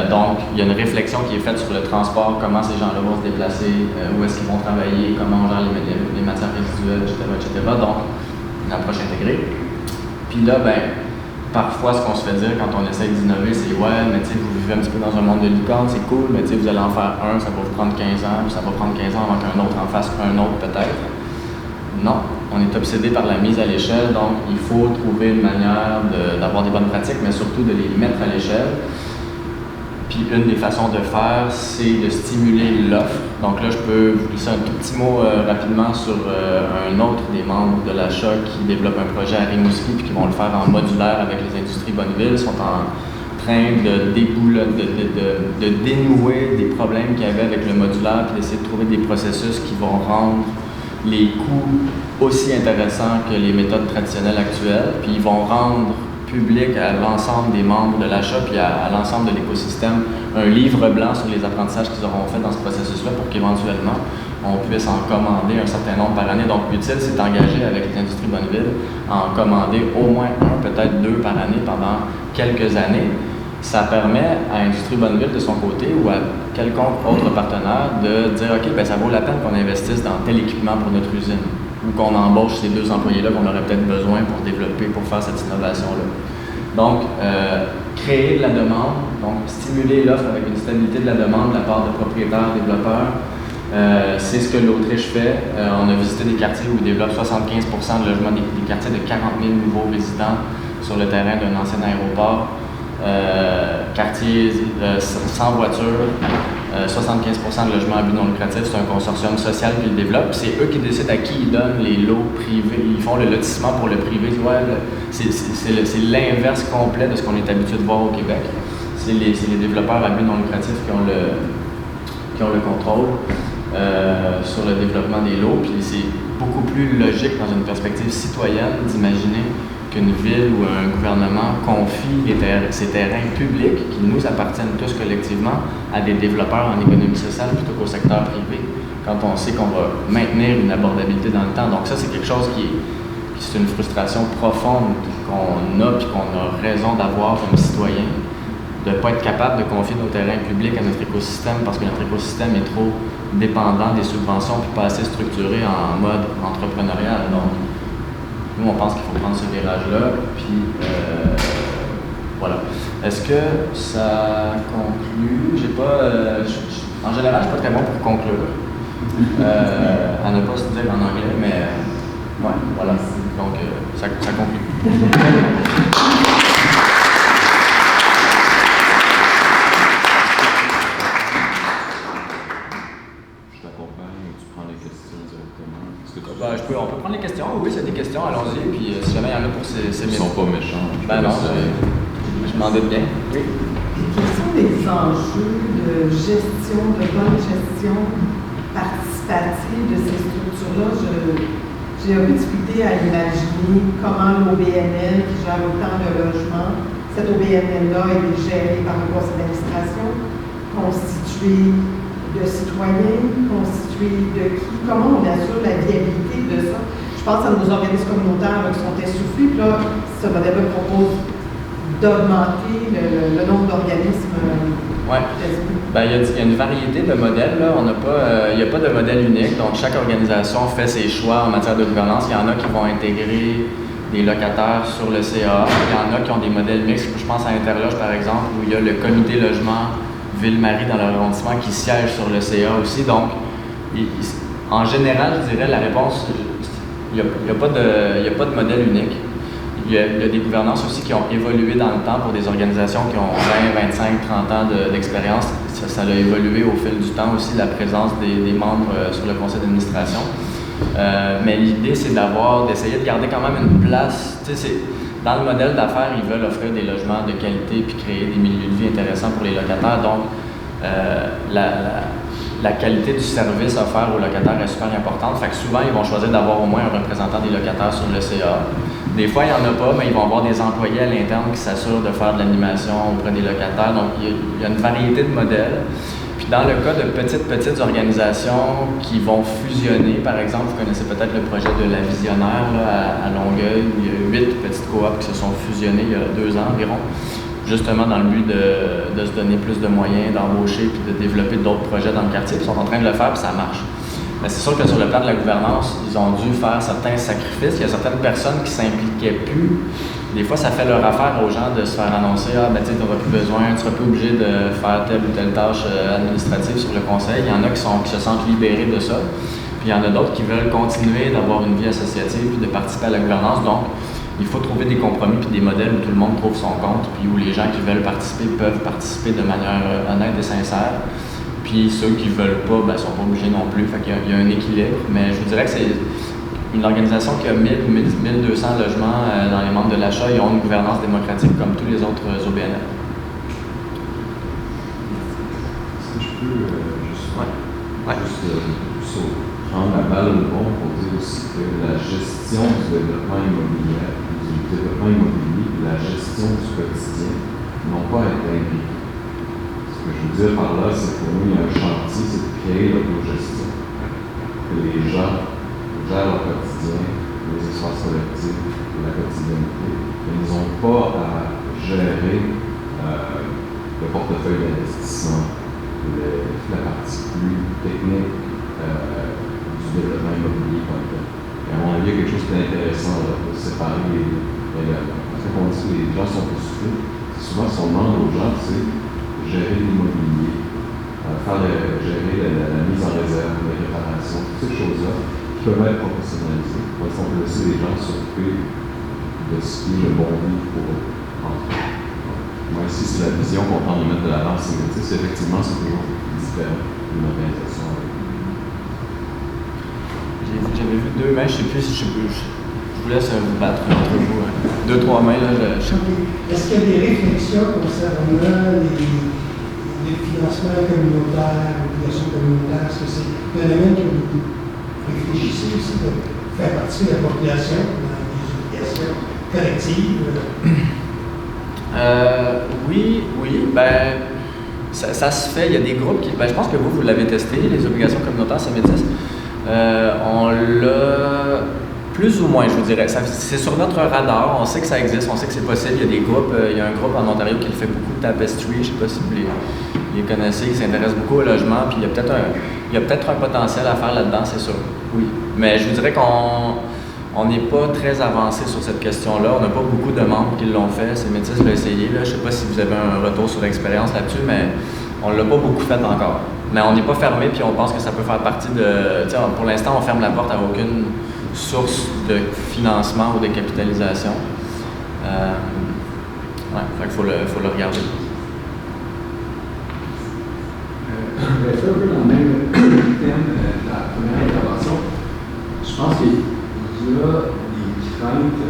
Donc, il y a une réflexion qui est faite sur le transport, comment ces gens-là vont se déplacer, où est-ce qu'ils vont travailler, comment on gère les matières résiduelles, etc. Donc, une approche intégrée. Puis là, parfois, ce qu'on se fait dire quand on essaie d'innover, c'est « Ouais, mais tu sais, vous vivez un petit peu dans un monde de licorne, c'est cool, mais tu sais, vous allez en faire un, ça va vous prendre 15 ans, puis ça va prendre 15 ans avant qu'un autre en fasse un autre peut-être. » Non, on est obsédé par la mise à l'échelle, donc il faut trouver une manière d'avoir des bonnes pratiques, mais surtout de les mettre à l'échelle. Puis une des façons de faire, c'est de stimuler l'offre. Donc là, je peux vous glisser un tout petit mot rapidement sur un autre des membres de l'achat qui développe un projet à Rimouski puis qui vont le faire en modulaire avec les industries Bonneville. Ils sont en train de dénouer des problèmes qu'il y avait avec le modulaire puis d'essayer de trouver des processus qui vont rendre les coûts aussi intéressants que les méthodes traditionnelles actuelles, puis ils vont rendre public à l'ensemble des membres de l'achat puis à l'ensemble de l'écosystème un livre blanc sur les apprentissages qu'ils auront fait dans ce processus-là pour qu'éventuellement on puisse en commander un certain nombre par année. Donc Utile s'est engagé avec l'industrie Bonneville à en commander au moins un, peut-être deux par année pendant quelques années. Ça permet à Industrie Bonneville de son côté ou à quelconque autre partenaire de dire OK, ben ça vaut la peine qu'on investisse dans tel équipement pour notre usine ou qu'on embauche ces deux employés-là qu'on aurait peut-être besoin pour développer, pour faire cette innovation-là. Donc, créer de la demande, donc stimuler l'offre avec une stabilité de la demande de la part de propriétaires, développeurs, c'est ce que l'Autriche fait. On a visité des quartiers où ils développent 75% de logements, des quartiers de 40 000 nouveaux résidents sur le terrain d'un ancien aéroport. Quartier sans voiture, 75% de logements à but non lucratif, c'est un consortium social qui le développe. C'est eux qui décident à qui ils donnent les lots privés. Ils font le lotissement pour le privé. C'est l'inverse complet de ce qu'on est habitué de voir au Québec. C'est les développeurs à but non lucratif qui ont le contrôle sur le développement des lots. Puis c'est beaucoup plus logique dans une perspective citoyenne d'imaginer qu'une ville ou un gouvernement confie ces terrains publics qui nous appartiennent tous collectivement à des développeurs en économie sociale plutôt qu'au secteur privé, quand on sait qu'on va maintenir une abordabilité dans le temps. Donc ça, c'est quelque chose qui c'est une frustration profonde qu'on a et qu'on a raison d'avoir comme citoyen, de ne pas être capable de confier nos terrains publics à notre écosystème parce que notre écosystème est trop dépendant des subventions et pas assez structuré en mode entrepreneurial. Donc, nous, on pense qu'il faut prendre ce virage-là, puis voilà. Est-ce que ça conclut? J'ai pas... en général, je suis pas très bon pour conclure. À ne pas se dire en anglais, mais ouais, voilà. Donc, ça conclut. On peut prendre les questions. Oui, c'est des questions, allons-y. Puis si jamais il y en a pour ces Ils sont pas méchants. Ben non, je m'en doute bien. Oui. Quels sont les enjeux de gestion, de bonne gestion participative de ces structures-là? J'ai un peu difficulté à imaginer comment l'OBNL, qui gère autant de logements, cette OBNL-là est gérée par un conseil d'administration, constitué de citoyens, constitués de qui? Comment on assure la viabilité de ça? Je pense à nos organismes communautaires qui sont essoufflés. Puis là, ce modèle propose d'augmenter le nombre d'organismes. Oui. Ben, il y a une variété de modèles. Là. Il n'y a pas de modèle unique. Donc, chaque organisation fait ses choix en matière de gouvernance. Il y en a qui vont intégrer des locataires sur le CA. Il y en a qui ont des modèles mixtes. Je pense à Interloge, par exemple, où il y a le comité logement Ville-Marie dans l'arrondissement qui siège sur le CA aussi. Donc, en général, je dirais la réponse, il n'y a pas de modèle unique. Il y a des gouvernances aussi qui ont évolué dans le temps pour des organisations qui ont 20, 25, 30 ans d'expérience. Ça a évolué au fil du temps aussi, la présence des membres sur le conseil d'administration. Mais l'idée, c'est d'essayer de garder quand même une place. Dans le modèle d'affaires, ils veulent offrir des logements de qualité puis créer des milieux de vie intéressants pour les locataires. Donc, la qualité du service offert aux locataires est super importante. Fait que souvent, ils vont choisir d'avoir au moins un représentant des locataires sur le CA. Des fois, il n'y en a pas, mais ils vont avoir des employés à l'interne qui s'assurent de faire de l'animation auprès des locataires. Donc, il y a une variété de modèles. Puis dans le cas de petites organisations qui vont fusionner, par exemple, vous connaissez peut-être le projet de La Visionnaire là, à Longueuil, où il y a 8 petites coops qui se sont fusionnées il y a 2 ans environ, justement dans le but de se donner plus de moyens, d'embaucher puis de développer d'autres projets dans le quartier. Ils sont en train de le faire puis ça marche. Mais c'est sûr que sur le plan de la gouvernance, ils ont dû faire certains sacrifices. Il y a certaines personnes qui ne s'impliquaient plus. Des fois, ça fait leur affaire aux gens de se faire annoncer « Ah, ben tu n'auras plus besoin, tu ne seras plus obligé de faire telle ou telle tâche administrative sur le conseil. » Il y en a qui se sentent libérés de ça. Puis il y en a d'autres qui veulent continuer d'avoir une vie associative et de participer à la gouvernance. Donc, il faut trouver des compromis puis des modèles où tout le monde trouve son compte, puis où les gens qui veulent participer peuvent participer de manière honnête et sincère. Puis ceux qui ne veulent pas, ben, sont pas obligés non plus. Fait qu'il y a un équilibre. Mais je vous dirais que c'est une organisation qui a 1000 ou 1200 logements dans les membres de l'achat. Ils ont une gouvernance démocratique comme tous les autres OBNL. Si je peux juste Ouais. Juste prendre la balle au bon pour dire aussi que la gestion du développement immobilier et la gestion du quotidien n'ont pas été imbriquées. Ce que je veux dire par là, c'est que pour nous, il y a un chantier, c'est de créer l'autogestion. Que les gens gèrent leur quotidien, les espaces collectifs, la quotidienité. Mais ils n'ont pas à gérer le portefeuille d'investissement, la partie plus technique du développement immobilier comme tel. Et à mon avis, il y a quelque chose d'intéressant de séparer les deux également. Parce qu'on dit que les gens sont frustrés, souvent ce qu'on demande aux gens, c'est gérer l'immobilier, gérer la mise en réserve, la réparation, toutes ces choses-là qui peuvent être professionnalisées. Parce qu'on peut laisser les gens s'occuper de ce qui est le bon vivre pour eux. Moi, ici, c'est la vision qu'on tente de mettre de l'avant. Effectivement, c'est toujours différent d'une organisation. J'avais vu 2 mains, je ne sais plus si je vous laisse vous battre entre vous. 2-3 mains, là. Est-ce qu'il y a des réflexions concernant les financements communautaires, l'obligation communautaire? Est-ce que c'est un phénomène que vous réfléchissez aussi de faire partie de la population dans les obligations collectives? Oui. Ça se fait. Il y a des groupes qui. Je pense que vous l'avez testé, les obligations communautaires, c'est métis. On l'a plus ou moins, je vous dirais. C'est sur notre radar. On sait que ça existe, on sait que c'est possible. Il y a des groupes. Il y a un groupe en Ontario qui le fait beaucoup, Tapestry. Je ne sais pas si vous les connaissez, qui s'intéresse beaucoup au logement. Puis il y a peut-être un potentiel à faire là-dedans, c'est sûr. Oui. Mais je vous dirais qu'on n'est pas très avancé sur cette question-là. On n'a pas beaucoup de membres qui l'ont fait. C'est métis de l'essayer. Je ne sais pas si vous avez un retour sur l'expérience là-dessus, mais on ne l'a pas beaucoup fait encore. Mais on n'est pas fermé, puis on pense que ça peut faire partie de... Pour l'instant, on ferme la porte à aucune source de financement ou de capitalisation. Fait qu'il faut le regarder. C'est un peu dans le même thème de la première intervention. Je pense qu'il y a des craintes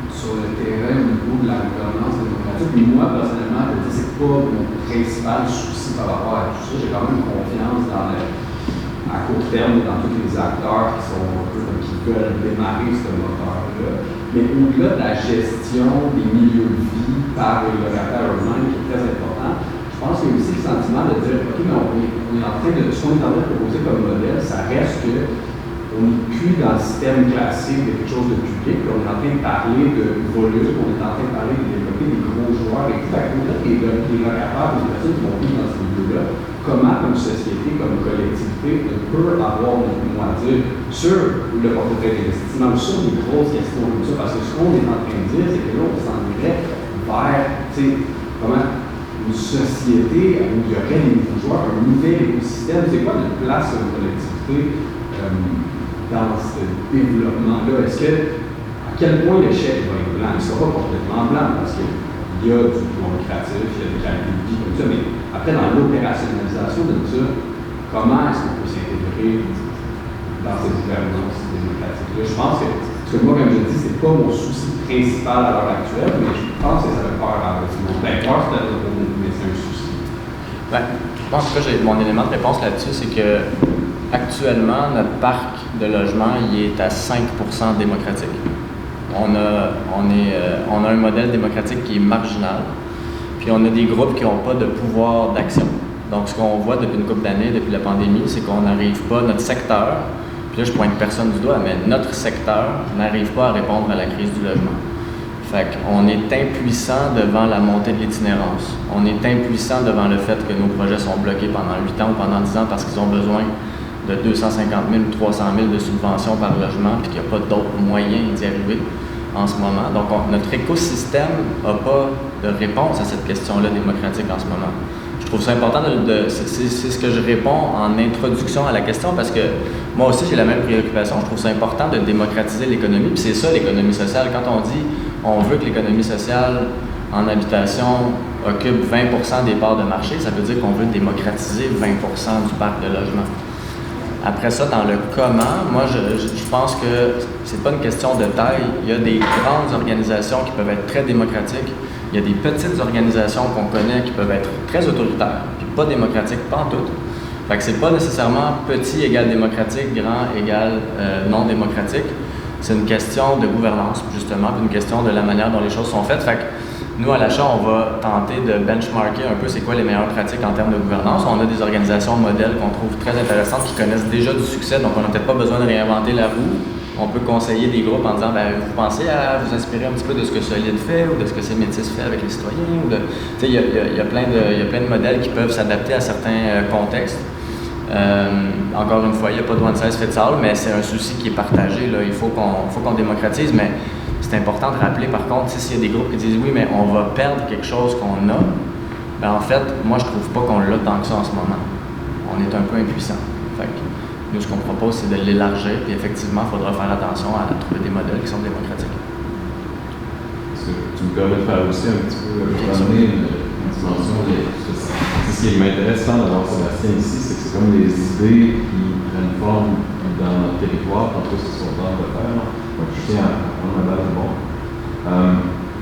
sur le terrain au niveau de la gouvernance démocratique. Mais moi, personnellement, c'est pas mon principal souci par rapport à tout ça. J'ai quand même confiance à court terme dans tous les acteurs qui veulent démarrer ce moteur-là. Mais au-delà de la gestion des milieux de vie par les locataires eux-mêmes, qui est très important, je pense qu'il y a aussi le sentiment de dire, OK, mais on est en train de, ce qu'on est en train de proposer comme modèle, ça reste que on n'est plus dans le système classique de quelque chose de public, on est en train de parler de volume, on est en train de parler de développer des gros joueurs, et tout à coup, là, les locataires, les personnes qui vont vivre dans ce milieu-là, comment, comme société, comme collectivité, on peut avoir notre mot à dire sur le portefeuille d'investissement, sur des grosses questions comme ça, parce que ce qu'on est en train de dire, c'est que là, on s'en irait vers, comment une société où il y aurait des nouveaux joueurs, un nouvel écosystème. C'est quoi notre place comme collectivité dans ce développement-là? Est-ce que, à quel point l'échec va être blanc? Il ne sera pas complètement blanc parce qu'il y a du pouvoir lucratif, il y a des qualités de vie comme ça, mais après, dans l'opérationnalisation de ça, comment est-ce qu'on peut s'intégrer dans cette gouvernance démocratique-là? Je pense que, parce que moi, comme je dis, c'est pas mon souci principal à l'heure actuelle, mais je pense que ça va faire à tout le monde. Peur, mais c'est un souci. Je pense que mon élément de réponse là-dessus, c'est que actuellement, notre parc de logement il est à 5% démocratique. On a un modèle démocratique qui est marginal, puis on a des groupes qui n'ont pas de pouvoir d'action. Donc, ce qu'on voit depuis une couple d'années, depuis la pandémie, c'est qu'on n'arrive pas, notre secteur, puis là, je pointe personne du doigt, mais notre secteur n'arrive pas à répondre à la crise du logement. Fait qu'on est impuissant devant la montée de l'itinérance. On est impuissant devant le fait que nos projets sont bloqués pendant 8 ans ou pendant 10 ans parce qu'ils ont besoin de 250 000 ou 300 000 de subventions par logement puis qu'il n'y a pas d'autres moyens d'y arriver en ce moment. Donc, notre écosystème n'a pas de réponse à cette question-là démocratique en ce moment. Je trouve ça important c'est ce que je réponds en introduction à la question parce que moi aussi j'ai la même préoccupation. Je trouve ça important de démocratiser l'économie. Puis c'est ça l'économie sociale. Quand on dit on veut que l'économie sociale en habitation occupe 20% des parts de marché, ça veut dire qu'on veut démocratiser 20% du parc de logement. Après ça, dans le comment, moi je pense que c'est pas une question de taille. Il y a des grandes organisations qui peuvent être très démocratiques. Il y a des petites organisations qu'on connaît qui peuvent être très autoritaires, puis pas démocratiques, pas en tout. Fait que c'est pas nécessairement petit égale démocratique, grand égale non démocratique. C'est une question de gouvernance, justement, une question de la manière dont les choses sont faites. Fait que nous, à l'achat, on va tenter de benchmarker un peu c'est quoi les meilleures pratiques en termes de gouvernance. On a des organisations modèles qu'on trouve très intéressantes, qui connaissent déjà du succès, donc on n'a peut-être pas besoin de réinventer la roue. On peut conseiller des groupes en disant, vous pensez à vous inspirer un petit peu de ce que Solide fait ou de ce que c'est Métis fait avec les citoyens. Il y a plein de modèles qui peuvent s'adapter à certains contextes. Encore une fois, il n'y a pas de one size fits all, mais c'est un souci qui est partagé. Là. Il faut qu'on démocratise, mais c'est important de rappeler, par contre, s'il y a des groupes qui disent oui, mais on va perdre quelque chose qu'on a, ben en fait, moi, je trouve pas qu'on l'a tant que ça en ce moment. On est un peu impuissant. Fait que nous, ce qu'on propose, c'est de l'élargir, puis effectivement, il faudra faire attention à trouver des modèles qui sont démocratiques. Est-ce que tu me permets de faire aussi un petit peu, ramener une dimension ce qui m'intéresse tant d'avoir Sébastien ici, c'est que c'est comme des idées qui prennent forme dans notre territoire, en tout cas, c'est ce qu'on tente de faire. Donc, je tiens à prendre la balle bon.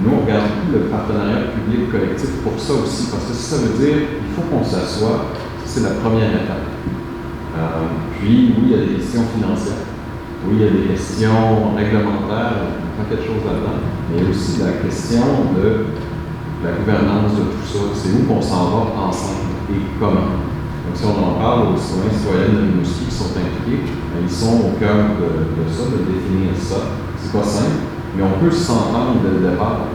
Nous, on regarde beaucoup le partenariat public-collectif pour ça aussi, parce que ça veut dire qu'il faut qu'on s'assoie, c'est la première étape. Puis, oui, il y a des questions financières, oui, il y a des questions réglementaires, pas quelque chose là-dedans, mais il y a aussi la question de la gouvernance de tout ça. C'est où qu'on s'en va ensemble et comment. Donc, si on en parle aux citoyens et citoyennes de Rimouski qui sont impliqués, ils sont au cœur de ça, de définir ça. C'est pas simple, mais on peut s'entendre dès le départ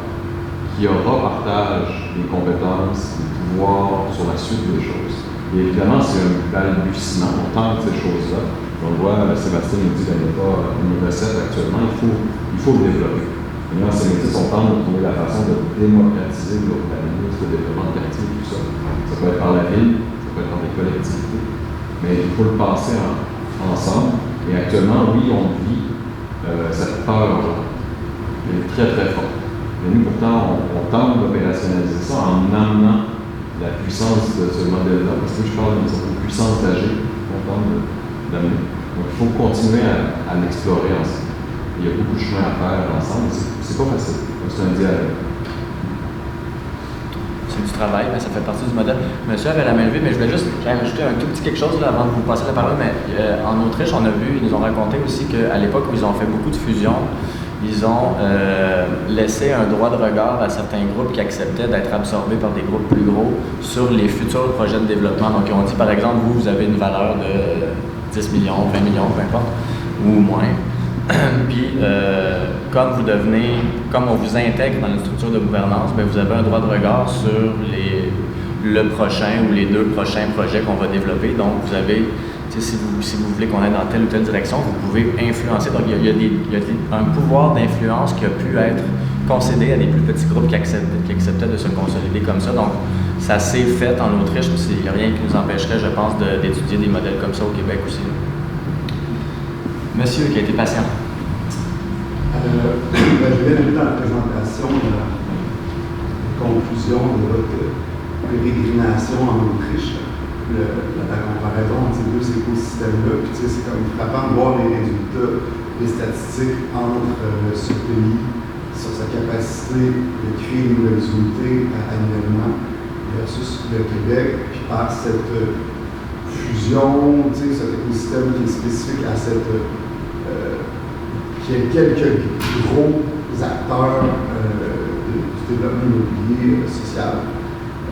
qu'il y aura partage des compétences, des pouvoirs sur la suite des choses. Et évidemment, c'est un balbutiement, on tente ces choses-là. On voit, Sébastien nous dit qu'il n'y a pas une recette actuellement, il faut le développer. Et nous, en Métis, on tente de trouver la façon de démocratiser l'urbanisme, le développement de quartier, tout ça. Ça peut être par la ville, ça peut être par des collectivités, mais il faut le passer ensemble. Et actuellement, oui, on vit cette peur-là. Elle est très, très forte. Mais nous, pourtant, on tente d'opérationnaliser ça en amenant la puissance de ce modèle-là, parce que je parle d'une certaine puissance d'agir qu'on tente d'amener. Donc, il faut continuer à l'explorer ensemble. Il y a beaucoup de chemin à faire ensemble, c'est pas facile. C'est un dialogue. C'est du travail, mais ça fait partie du modèle. Monsieur avait la main levée, mais je voulais juste ajouter un tout petit quelque chose là, avant de vous passer la parole. Mais en Autriche, on a vu, ils nous ont raconté aussi qu'à l'époque où ils ont fait beaucoup de fusions, ils ont laissé un droit de regard à certains groupes qui acceptaient d'être absorbés par des groupes plus gros sur les futurs projets de développement. Donc, ils ont dit, par exemple, vous avez une valeur de 10 millions, 20 millions, peu importe, ou moins. Puis, comme on vous intègre dans une structure de gouvernance, bien, vous avez un droit de regard sur le prochain ou les 2 prochains projets qu'on va développer. Donc, vous avez, si vous voulez qu'on aille dans telle ou telle direction, vous pouvez influencer. Donc, il y a un pouvoir d'influence qui a pu être concédé à des plus petits groupes qui acceptaient de se consolider comme ça. Donc, ça s'est fait en Autriche. Il n'y a rien qui nous empêcherait, je pense, d'étudier des modèles comme ça au Québec aussi. Monsieur qui a été patient. Je viens de dans la présentation de la conclusion de votre pérégrination en Autriche, la comparaison entre ces 2 écosystèmes-là. Puis, c'est comme frappant de voir les résultats, les statistiques entre ce pays sur sa capacité de créer de nouvelles unités annuellement versus le Québec, puis par cette fusion, cet écosystème qui est spécifique à cette qui est quelques gros acteurs du développement immobilier social.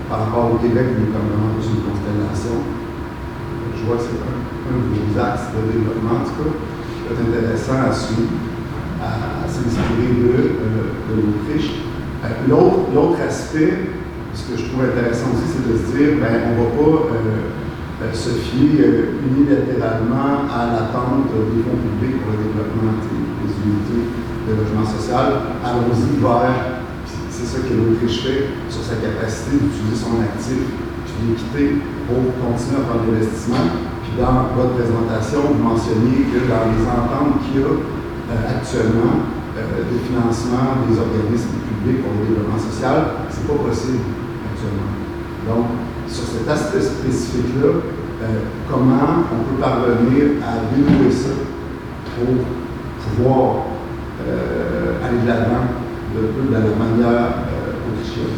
Par rapport au Québec, on est comme vraiment plus une constellation. Je vois que c'est un de vos axes de développement, en tout cas, qui peut être intéressant à suivre, à s'inspirer de l'Autriche. L'autre aspect, ce que je trouve intéressant aussi, c'est de se dire, on ne va pas se fier unilatéralement à l'attente des fonds publics pour le développement des unités de logement social. Allons-y vers, c'est ça que l'Autriche fait, sur sa capacité d'utiliser son actif, puis l'équité pour continuer à faire de l'investissement. Puis dans votre présentation, vous mentionniez que dans les ententes qu'il y a actuellement de financement des organismes publics pour le développement social, c'est pas possible actuellement. Donc, sur cet aspect spécifique-là, comment on peut parvenir à dénouer ça pour pouvoir aller de l'avant de la manière autrichienne.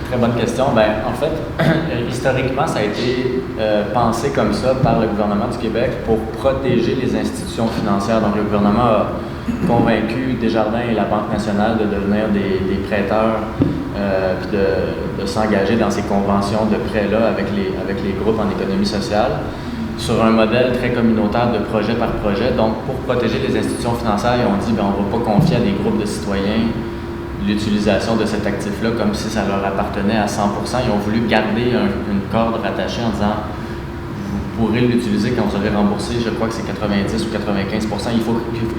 Très bonne question. Ben, en fait, historiquement, ça a été pensé comme ça par le gouvernement du Québec pour protéger les institutions financières. Donc, le gouvernement a convaincu Desjardins et la Banque nationale de devenir des prêteurs puis de s'engager dans ces conventions de prêts-là avec les groupes en économie sociale sur un modèle très communautaire de projet par projet. Donc, pour protéger les institutions financières, ils ont dit on ne va pas confier à des groupes de citoyens l'utilisation de cet actif-là comme si ça leur appartenait à 100%. Ils ont voulu garder une corde rattachée en disant vous pourrez l'utiliser quand vous aurez remboursé, je crois que c'est 90 ou 95%. Il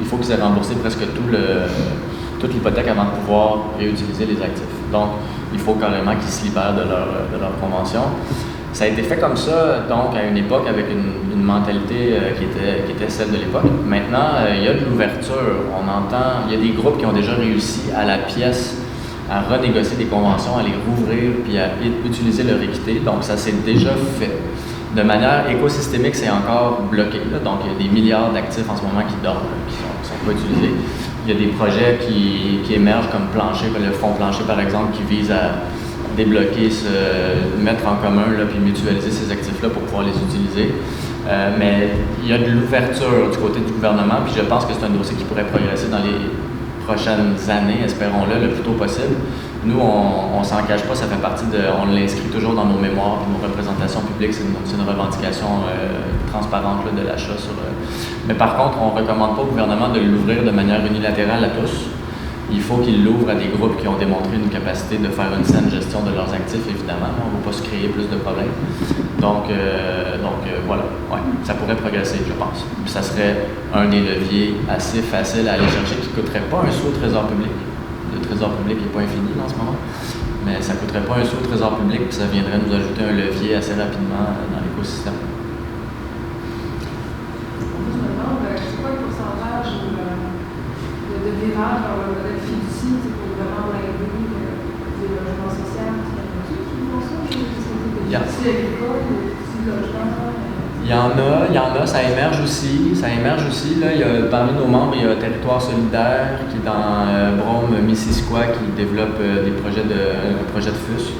faut qu'ils aient remboursé presque toute l'hypothèque avant de pouvoir réutiliser les actifs. Donc, il faut carrément qu'ils se libèrent de leur convention. Ça a été fait comme ça, donc, à une époque avec une mentalité qui était celle de l'époque. Maintenant, il y a de l'ouverture. On entend, il y a des groupes qui ont déjà réussi à la pièce à renégocier des conventions, à les rouvrir puis à utiliser leur équité. Donc, ça s'est déjà fait. De manière écosystémique, c'est encore bloqué. Là. Donc, il y a des milliards d'actifs en ce moment qui dorment, qui sont pas utilisés. Il y a des projets qui émergent comme Plancher, le fonds Plancher, par exemple, qui vise à débloquer, se mettre en commun, là, puis mutualiser ces actifs-là pour pouvoir les utiliser. Mais il y a de l'ouverture du côté du gouvernement, puis je pense que c'est un dossier qui pourrait progresser dans les prochaines années, espérons-le, le plus tôt possible. Nous, on s'en cache pas, ça fait partie on l'inscrit toujours dans nos mémoires, puis nos représentations publiques, c'est une revendication transparente là, de l'achat. Mais par contre, on ne recommande pas au gouvernement de l'ouvrir de manière unilatérale à tous. Il faut qu'ils l'ouvrent à des groupes qui ont démontré une capacité de faire une saine gestion de leurs actifs, évidemment. On ne va pas se créer plus de problèmes. Donc voilà, ouais, ça pourrait progresser, je pense. Puis ça serait un des leviers assez faciles à aller chercher qui ne coûterait pas un sou au trésor public. Le trésor public n'est pas infini en ce moment, mais ça ne coûterait pas un sou au trésor public, puis ça viendrait nous ajouter un levier assez rapidement dans l'écosystème. C'est quoi le pourcentage de virage dans le modèle fiducie pour vraiment aider les logements sociaux? Qui font ça? Fiducie agricole, fiducie logement? Il y en a, ça émerge aussi. Là, parmi nos membres, il y a Territoire solidaire qui est dans Brome-Missisquoi qui développe un projet de FUS,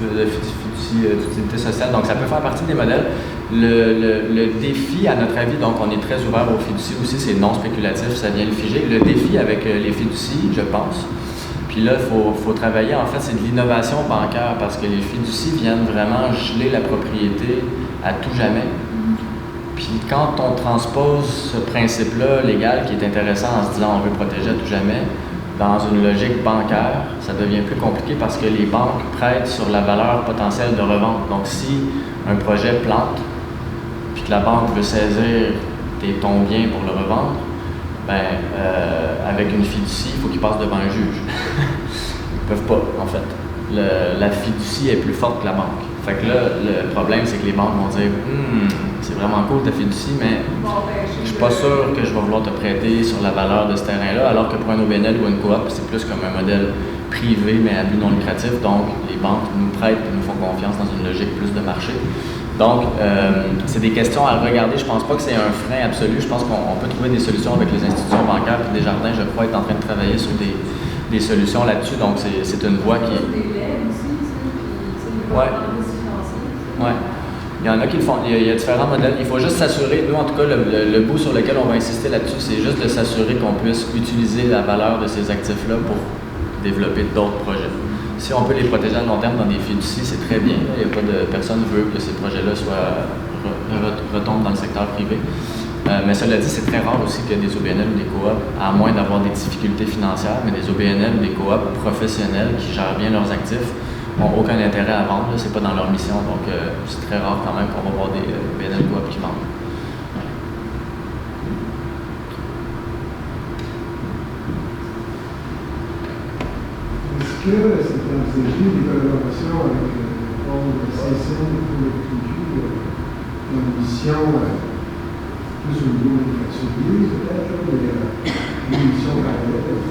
de fiducie d'utilité sociale. Donc, ça peut faire partie des modèles. Le défi, à notre avis, donc on est très ouvert aux fiducies aussi, c'est non spéculatif, ça vient le figer. Le défi avec les fiducies, je pense, puis là, il faut travailler, en fait, c'est de l'innovation bancaire parce que les fiducies viennent vraiment geler la propriété à tout jamais. Puis quand on transpose ce principe-là légal qui est intéressant en se disant on veut protéger à tout jamais, dans une logique bancaire, ça devient plus compliqué parce que les banques prêtent sur la valeur potentielle de revente. Donc si un projet plante, puis que la banque veut saisir ton bien pour le revendre, avec une fiducie, il faut qu'ils passent devant un juge. Ils ne peuvent pas, en fait. La fiducie est plus forte que la banque. Fait que là, le problème, c'est que les banques vont dire c'est vraiment cool ta fiducie, mais je suis pas sûr que je vais vouloir te prêter sur la valeur de ce terrain-là, alors que pour un OBNL ou une coop, c'est plus comme un modèle privé, mais à but non lucratif. Donc, les banques nous prêtent et nous font confiance dans une logique plus de marché. Donc, c'est des questions à regarder. Je pense pas que c'est un frein absolu. Je pense qu'on peut trouver des solutions avec les institutions bancaires. Puis Desjardins, je crois, est en train de travailler sur des solutions là-dessus. Donc, c'est une voie qui est... Ouais. Il y en a qui le font. Il y a différents modèles. Il faut juste s'assurer, nous en tout cas, le bout sur lequel on va insister là-dessus, c'est juste de s'assurer qu'on puisse utiliser la valeur de ces actifs-là pour développer d'autres projets. Si on peut les protéger à long terme dans des fiducies, c'est très bien. Il n'y a pas de personne ne veut que ces projets-là retombent dans le secteur privé. Mais cela dit, c'est très rare aussi que des OBNL ou des coops, à moins d'avoir des difficultés financières, mais des OBNL ou des coops professionnels qui gèrent bien leurs actifs n'ont aucun intérêt à vendre. C'est pas dans leur mission. Donc, c'est très rare quand même qu'on va voir des OBNL coops qui vendent. Est-ce que c'est envisagé des collaborations avec le fonds de Saint-Saëns pour le PQ, une mission plus au niveau des fractionnés, peut-être, une mission parallèle?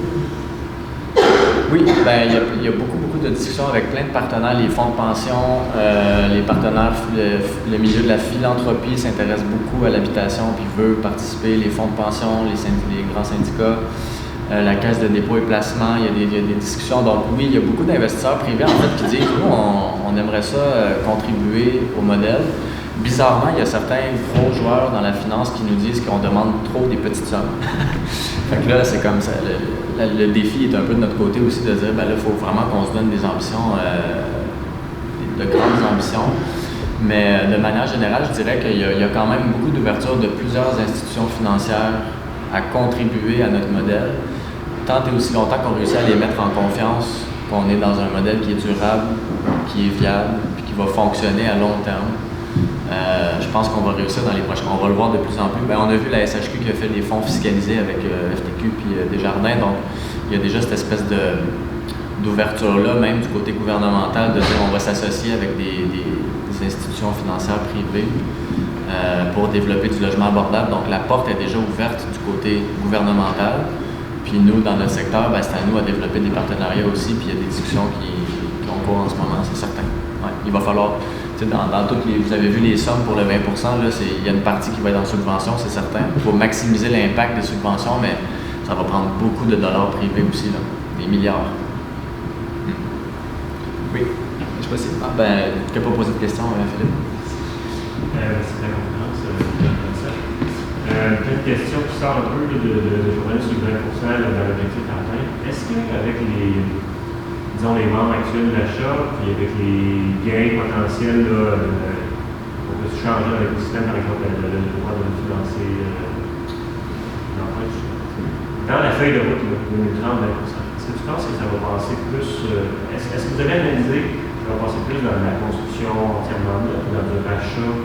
Oui, il y a beaucoup de discussions avec plein de partenaires, les fonds de pension, les partenaires, le milieu de la philanthropie s'intéresse beaucoup à l'habitation puis veut participer, les fonds de pension, les grands syndicats. la Caisse de dépôt et placement, il y a des discussions. Donc oui, il y a beaucoup d'investisseurs privés en fait qui disent nous, on aimerait ça contribuer au modèle. Bizarrement, il y a certains gros joueurs dans la finance qui nous disent qu'on demande trop des petites sommes. Fait que là, c'est comme ça. Le défi est un peu de notre côté aussi de dire, ben là, il faut vraiment qu'on se donne des ambitions, de grandes ambitions. Mais de manière générale, je dirais qu'il y a quand même beaucoup d'ouverture de plusieurs institutions financières à contribuer à notre modèle, tant et aussi longtemps qu'on réussit à les mettre en confiance, qu'on est dans un modèle qui est durable, qui est viable, puis qui va fonctionner à long terme. Je pense qu'on va réussir dans les prochains. On va le voir de plus en plus. Ben, on a vu la SHQ qui a fait des fonds fiscalisés avec FTQ puis Desjardins, donc il y a déjà cette espèce d'ouverture-là, même du côté gouvernemental, de dire on va s'associer avec des institutions financières privées pour développer du logement abordable. Donc la porte est déjà ouverte du côté gouvernemental. Puis nous, dans notre secteur, ben, c'est à nous à développer des partenariats aussi, puis il y a des discussions qui ont cours en ce moment, c'est certain. Ouais, il va falloir, dans toutes les, vous avez vu les sommes pour le 20 là, il y a une partie qui va être en subvention, c'est certain. Il faut maximiser l'impact des subventions, mais ça va prendre beaucoup de dollars privés aussi, là, des milliards. Oui, je sais pas si... Ah ben, tu n'as pas posé de question, Philippe? C'est la conférence, une question qui sort un peu de journal sur le 20% dans l'objectif atteint. Est-ce qu'avec les membres actuels de l'achat, puis avec les gains potentiels, on peut se changer avec le système, par exemple, le droit de financer l'emploi, dans la feuille de route 2030, 20%, est-ce que tu penses que ça va passer plus... est-ce que vous avez analysé que ça va passer plus dans la construction entièrement neuve, dans le rachat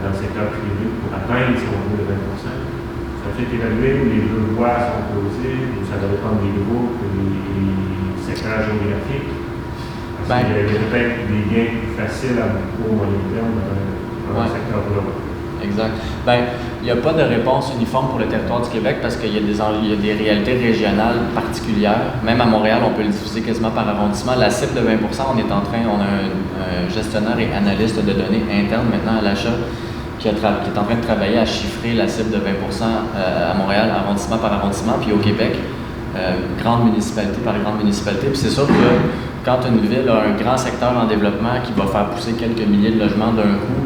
dans le secteur privé pour atteindre, si on veut, le 20%? Ça a été évalué où les deux voies sont posées, où ça doit dépendre des groupes, des secteurs géographiques? Parce qu'il y a peut-être des gains plus faciles à court moyen terme dans le secteur de l'autre. Exact. Ben, il n'y a pas de réponse uniforme pour le territoire du Québec parce qu'il y a des réalités régionales particulières. Même à Montréal, on peut le diviser quasiment par arrondissement. La cible de 20 on a un gestionnaire et analyste de données interne maintenant à l'achat qui est en train de travailler à chiffrer la cible de 20 à Montréal, arrondissement par arrondissement, puis au Québec, grande municipalité par grande municipalité. Puis c'est sûr que quand une ville a un grand secteur en développement qui va faire pousser quelques milliers de logements d'un coup,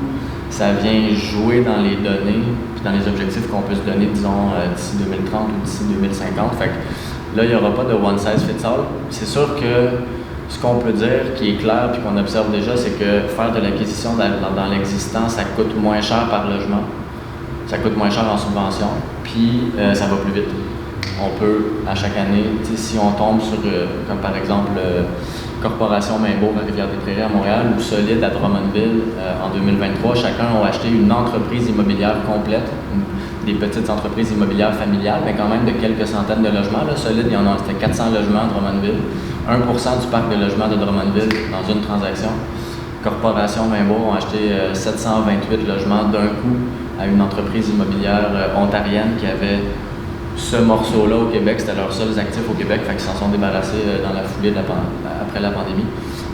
ça vient jouer dans les données puis dans les objectifs qu'on peut se donner, disons, d'ici 2030 ou d'ici 2050. Fait que là, il n'y aura pas de one size fits all. C'est sûr que ce qu'on peut dire qui est clair puis qu'on observe déjà, c'est que faire de l'acquisition dans l'existant, ça coûte moins cher par logement. Ça coûte moins cher en subvention, puis ça va plus vite. On peut, à chaque année, si on tombe sur, comme par exemple, Corporation Maimbourg à Rivière-des-Prairies à Montréal ou Solide à Drummondville en 2023, chacun a acheté une entreprise immobilière complète, des petites entreprises immobilières familiales, mais quand même de quelques centaines de logements. Là, Solide, c'était 400 logements à Drummondville, 1% du parc de logements de Drummondville dans une transaction. Corporation Maimbourg ont acheté 728 logements d'un coup à une entreprise immobilière ontarienne qui avait ce morceau-là au Québec, c'était leurs seuls actifs au Québec, fait qu'ils s'en sont débarrassés dans la foulée après la pandémie.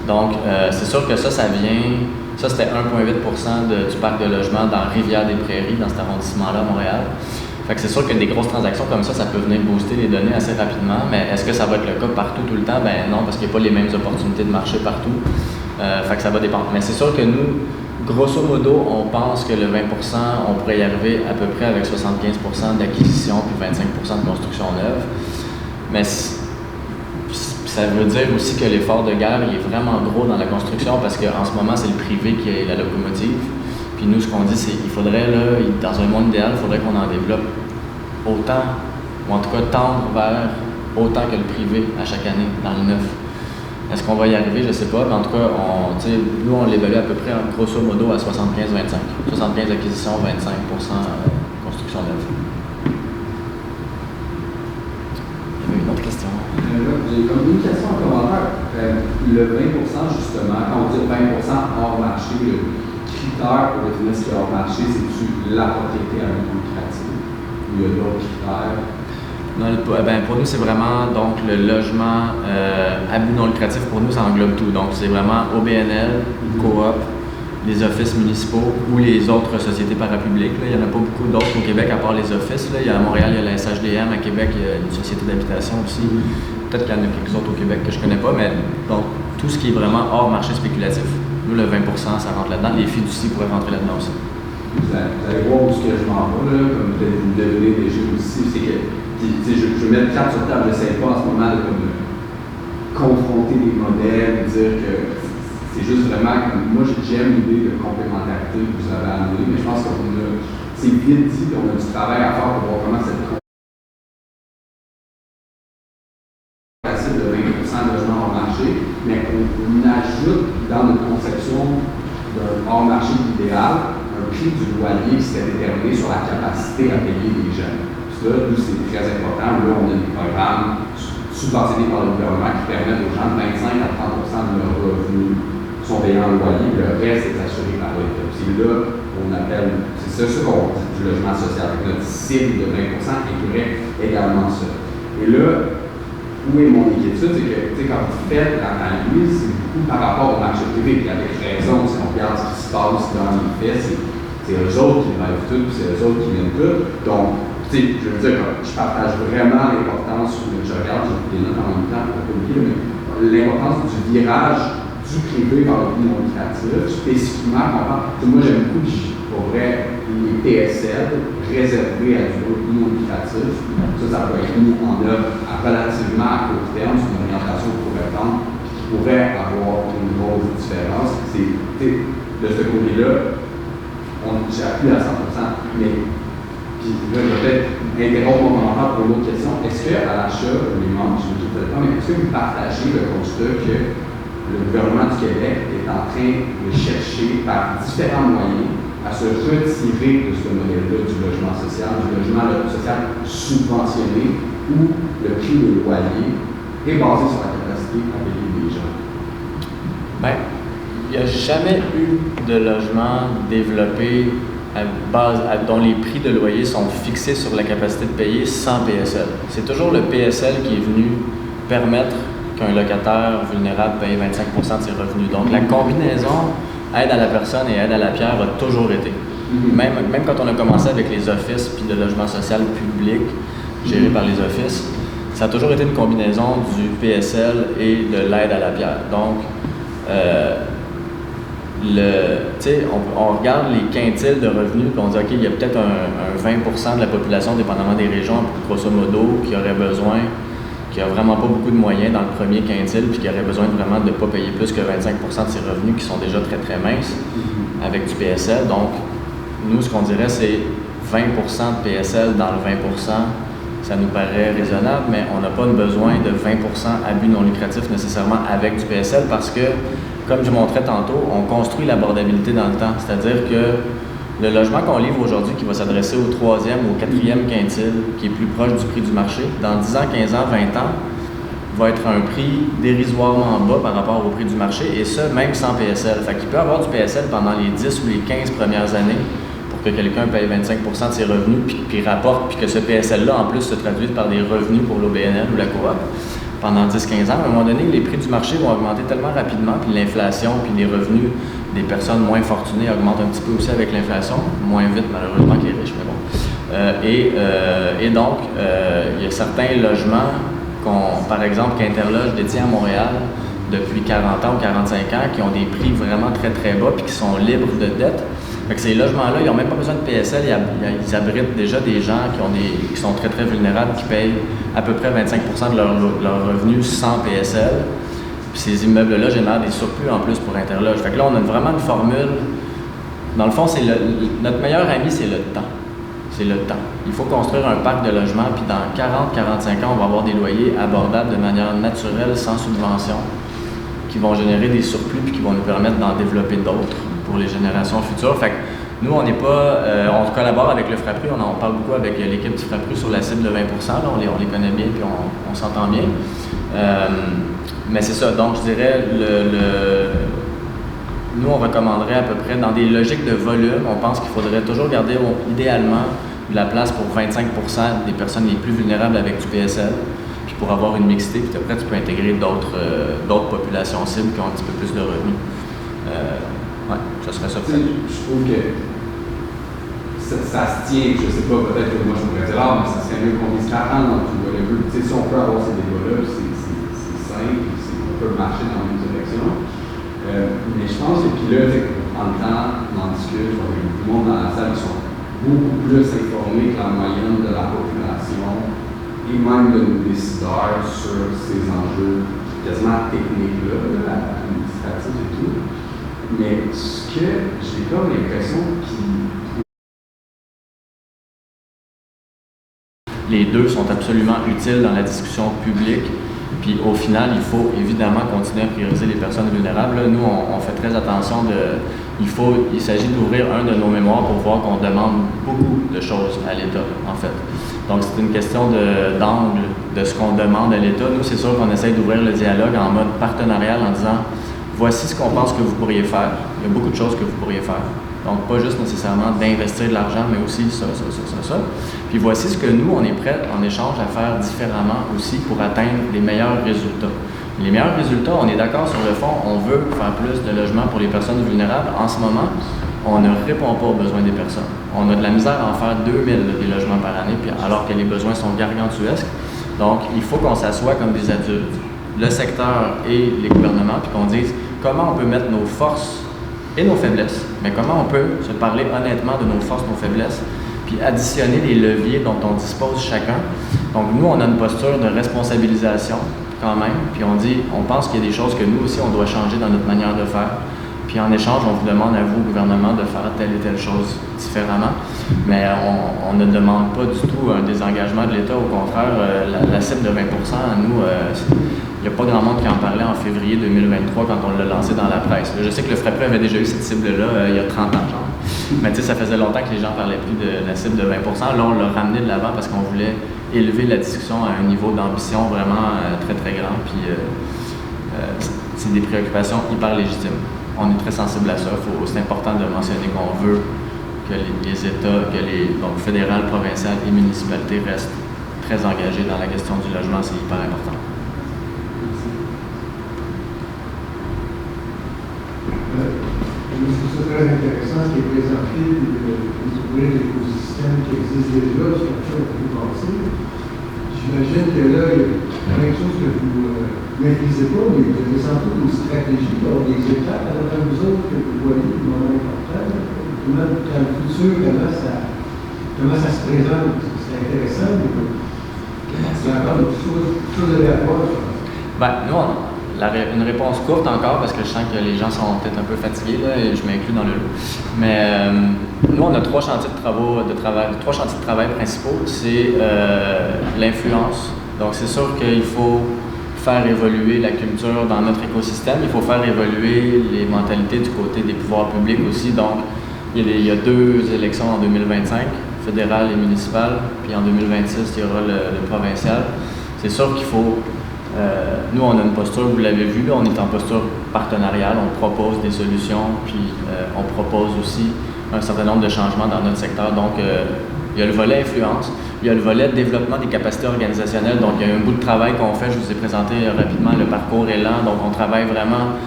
Donc, c'est sûr que ça vient... Ça, c'était 1,8% du parc de logement dans Rivière-des-Prairies, dans cet arrondissement-là à Montréal. Fait que c'est sûr que des grosses transactions comme ça peut venir booster les données assez rapidement, mais est-ce que ça va être le cas partout, tout le temps? Ben non, parce qu'il n'y a pas les mêmes opportunités de marché partout. Fait que ça va dépendre. Mais c'est sûr que nous, grosso modo, on pense que le 20%, on pourrait y arriver à peu près avec 75% d'acquisition puis 25% de construction neuve. Mais ça veut dire aussi que l'effort de guerre il est vraiment gros dans la construction parce qu'en ce moment, c'est le privé qui est la locomotive. Puis nous, ce qu'on dit, c'est qu'il faudrait, là, dans un monde idéal, il faudrait qu'on en développe autant, ou en tout cas tendre vers autant que le privé à chaque année dans le neuf. Est-ce qu'on va y arriver? Je ne sais pas, mais en tout cas, nous, on l'évalue à peu près, grosso modo, à 75-25. 75 acquisitions, 25% construction neuve. Il y avait une autre question. J'ai comme une question en commentaire. Le 20%, justement, quand on dit 20% hors marché, le critère pour définir ce qui est hors marché, c'est-tu la propriété à but lucratif? Ou il y a d'autres critères? Non, pour nous, c'est vraiment donc le logement à but non lucratif. Pour nous, ça englobe tout. Donc, c'est vraiment OBNL, coop, les offices municipaux ou les autres sociétés parapubliques. Là. Il n'y en a pas beaucoup d'autres au Québec à part les offices. Là. Il y a à Montréal, il y a la SHDM, à Québec, il y a une société d'habitation aussi. Peut-être qu'il y en a quelques autres au Québec que je ne connais pas, mais donc tout ce qui est vraiment hors marché spéculatif. Nous, le 20 ça rentre là-dedans. Les fiducies pourraient rentrer là-dedans aussi. Vous allez voir où ce que je m'en vais, là, comme vous devenez des jeux aussi, c'est que je mets le cap sur table, je n'essaie pas en ce moment de confronter des modèles, dire que c'est juste vraiment comme moi j'aime l'idée de complémentarité que vous avez amenée, mais je pense qu'on a, c'est vite dit, on a du travail à faire pour voir comment cette de 20% de logements hors marché, mais on ajoute dans notre conception d'un hors marché idéal un prix du loyer qui serait déterminé sur la capacité à payer les gens. Ça, nous, c'est très important. Là, on a des programmes subventionnés par le gouvernement qui permettent aux gens de 25 à 30% de leurs revenus sont payés en loyer, le reste est assuré par l'État. C'est là qu'on appelle, c'est ça qu'on dit du logement social. Notre cible de 20% inclurait également ça. Et là, où est mon inquiétude, c'est que quand vous faites l'analyse, c'est beaucoup par rapport au marché privé. Puis avec raison, si on regarde ce qui se passe dans les faits, c'est eux autres qui rêvent tout, puis c'est eux autres qui viennent tout. Donc, je veux dire, je partage vraiment l'importance, je regarde, j'ai des notes en même temps pour communiquer, mais l'importance du virage du privé vers le non lucratif, spécifiquement, moi j'aime beaucoup, pour vrai, les PSL réservés à du non lucratif. Ça peut être mis en œuvre relativement à court terme, c'est une orientation qu'on pourrait prendre, qui pourrait avoir une grosse différence. De ce côté-là, j'appuie à 100%, mais puis là, je vais peut-être interrompre mon commentaire pour une autre question. Est-ce qu'à l'achat, les membres, je ne sais pas, mais est-ce que vous partagez le constat que le gouvernement du Québec est en train de chercher par différents moyens à se retirer de ce modèle-là du logement social subventionné où le prix de loyer est basé sur la capacité à payer les gens? Bien, il n'y a jamais eu de logement développé dont les prix de loyer sont fixés sur la capacité de payer sans PSL. C'est toujours le PSL qui est venu permettre qu'un locataire vulnérable paye 25% de ses revenus. Donc la combinaison aide à la personne et aide à la pierre a toujours été. Même quand on a commencé avec les offices puis le logement social public géré par les offices, ça a toujours été une combinaison du PSL et de l'aide à la pierre. Donc, on regarde les quintiles de revenus et on dit, OK, il y a peut-être un 20% de la population, dépendamment des régions, grosso modo, qui a vraiment pas beaucoup de moyens dans le premier quintile, puis qui aurait besoin vraiment de ne pas payer plus que 25% de ses revenus, qui sont déjà très, très minces, avec du PSL. Donc, nous, ce qu'on dirait, c'est 20% de PSL dans le 20%, ça nous paraît raisonnable, mais on n'a pas besoin de 20% abus non lucratif nécessairement avec du PSL parce que, comme je montrais tantôt, on construit l'abordabilité dans le temps. C'est-à-dire que le logement qu'on livre aujourd'hui, qui va s'adresser au 3e ou au 4e quintile, qui est plus proche du prix du marché, dans 10 ans, 15 ans, 20 ans, va être un prix dérisoirement bas par rapport au prix du marché, et ça, même sans PSL. Fait qu'il peut avoir du PSL pendant les 10 ou les 15 premières années pour que quelqu'un paye 25% de ses revenus, puis rapporte, puis que ce PSL-là, en plus, se traduise par des revenus pour l'OBNL ou la coop pendant 10-15 ans. À un moment donné, les prix du marché vont augmenter tellement rapidement, puis l'inflation, puis les revenus des personnes moins fortunées augmentent un petit peu aussi avec l'inflation, moins vite malheureusement que les riches, mais bon. Et donc, il y a certains logements par exemple, qu'Interloge détient à Montréal depuis 40 ans ou 45 ans, qui ont des prix vraiment très très bas puis qui sont libres de dette. Fait que ces logements-là, ils n'ont même pas besoin de PSL, ils abritent déjà des gens qui sont très très vulnérables, qui payent à peu près 25% de leurs revenus sans PSL. Puis ces immeubles-là génèrent des surplus en plus pour Interloge. Fait que là, on a vraiment une formule. Dans le fond, notre meilleur ami, c'est le temps. C'est le temps. Il faut construire un parc de logements, puis dans 40-45 ans, on va avoir des loyers abordables de manière naturelle, sans subvention, qui vont générer des surplus, puis qui vont nous permettre d'en développer d'autres pour les générations futures. Fait que nous, on n'est pas... on collabore avec le Frappru, on parle beaucoup avec l'équipe du Frappru sur la cible de 20%, là, on les connaît bien, puis on s'entend bien. Mais c'est ça, donc je dirais, nous, on recommanderait à peu près, dans des logiques de volume, on pense qu'il faudrait toujours garder idéalement de la place pour 25% des personnes les plus vulnérables avec du PSL, puis pour avoir une mixité, puis après, tu peux intégrer d'autres populations cibles qui ont un petit peu plus de revenus. Ouais, ça serait ça. Tu sais, je trouve que ça se tient, je sais pas, peut-être que moi je pourrais dire, mais ça serait mieux qu'on dise 40 dans tout le but. Tu sais, si on peut avoir ces débats-là, c'est simple, on peut marcher dans une direction. Mais je pense que, puis là, en le temps, on en discute, je vois que tout le monde dans la salle, ils sont beaucoup plus informés que la moyenne de la population et même de nos décideurs sur ces enjeux quasiment techniques-là, administratifs et tout. Mais ce que j'ai comme l'impression Les deux sont absolument utiles dans la discussion publique. Puis au final, il faut évidemment continuer à prioriser les personnes vulnérables. Là, nous, on fait très attention il s'agit d'ouvrir un de nos mémoires pour voir qu'on demande beaucoup de choses à l'État, en fait. Donc, c'est une question d'angle de ce qu'on demande à l'État. Nous, c'est sûr qu'on essaye d'ouvrir le dialogue en mode partenarial en disant voici ce qu'on pense que vous pourriez faire. Il y a beaucoup de choses que vous pourriez faire. Donc, pas juste nécessairement d'investir de l'argent, mais aussi ça. Puis voici ce que nous, on est prêts en échange à faire différemment aussi pour atteindre les meilleurs résultats. Les meilleurs résultats, on est d'accord sur le fond, on veut faire plus de logements pour les personnes vulnérables. En ce moment, on ne répond pas aux besoins des personnes. On a de la misère à en faire 2000 des logements par année, puis alors que les besoins sont gargantuesques. Donc, il faut qu'on s'assoie comme des adultes, le secteur et les gouvernements, puis qu'on dise comment on peut mettre nos forces et nos faiblesses, mais comment on peut se parler honnêtement de nos forces, nos faiblesses, puis additionner les leviers dont on dispose chacun. Donc nous, on a une posture de responsabilisation quand même, puis on pense qu'il y a des choses que nous aussi, on doit changer dans notre manière de faire. Puis en échange, on vous demande à vous, au gouvernement, de faire telle et telle chose différemment. Mais on ne demande pas du tout un désengagement de l'État. Au contraire, la cible de 20%, nous, il n'y a pas grand monde qui en parlait en février 2023 quand on l'a lancé dans la presse. Je sais que le FRAPRE avait déjà eu cette cible-là il y a 30 ans, genre. Mais tu sais, ça faisait longtemps que les gens parlaient plus de la cible de 20%. Là, on l'a ramené de l'avant parce qu'on voulait élever la discussion à un niveau d'ambition vraiment très, très grand. Puis c'est des préoccupations hyper légitimes. On est très sensible à ça. C'est important de mentionner qu'on veut que les États, donc fédéral, provincial et municipalité restent très engagés dans la question du logement. C'est hyper important. Je trouve ça très intéressant ce qui est présenté, découvrir l'écosystème qui existe déjà, sur lequel on peut passer. J'imagine que là, il y a plein de choses que vous ne maîtrisez pas, mais vous avez sans doute une stratégie pour des étapes à l'intérieur de vous autres que vous voyez de moment important. Dans le futur, comment ça se présente? C'est intéressant, mais il y a encore beaucoup de choses à voir. Nous, une réponse courte encore, parce que je sens que les gens sont peut-être un peu fatigués, là, et je m'inclus dans le lot. Mais nous, on a trois chantiers de travail principaux. C'est l'influence. Donc, c'est sûr qu'il faut faire évoluer la culture dans notre écosystème. Il faut faire évoluer les mentalités du côté des pouvoirs publics aussi. Donc, il y a 2 élections en 2025, fédérale et municipale. Puis en 2026, il y aura le provincial. C'est sûr qu'il faut... nous, on a une posture, vous l'avez vu, là, on est en posture partenariale, on propose des solutions, puis on propose aussi un certain nombre de changements dans notre secteur. Donc, il y a le volet influence, il y a le volet développement des capacités organisationnelles. Donc, il y a un bout de travail qu'on fait, je vous ai présenté rapidement le parcours élan. Donc, on travaille vraiment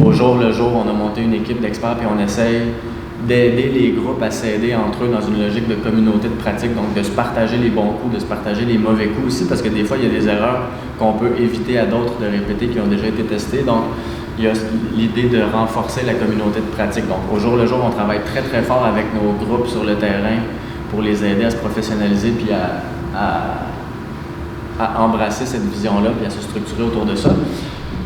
au jour le jour, on a monté une équipe d'experts, puis on essaye d'aider les groupes à s'aider entre eux dans une logique de communauté de pratique, donc de se partager les bons coups, de se partager les mauvais coups aussi, parce que des fois, il y a des erreurs qu'on peut éviter à d'autres de répéter qui ont déjà été testées. Donc, il y a l'idée de renforcer la communauté de pratique. Donc, au jour le jour, on travaille très, très fort avec nos groupes sur le terrain pour les aider à se professionnaliser puis à embrasser cette vision-là puis à se structurer autour de ça.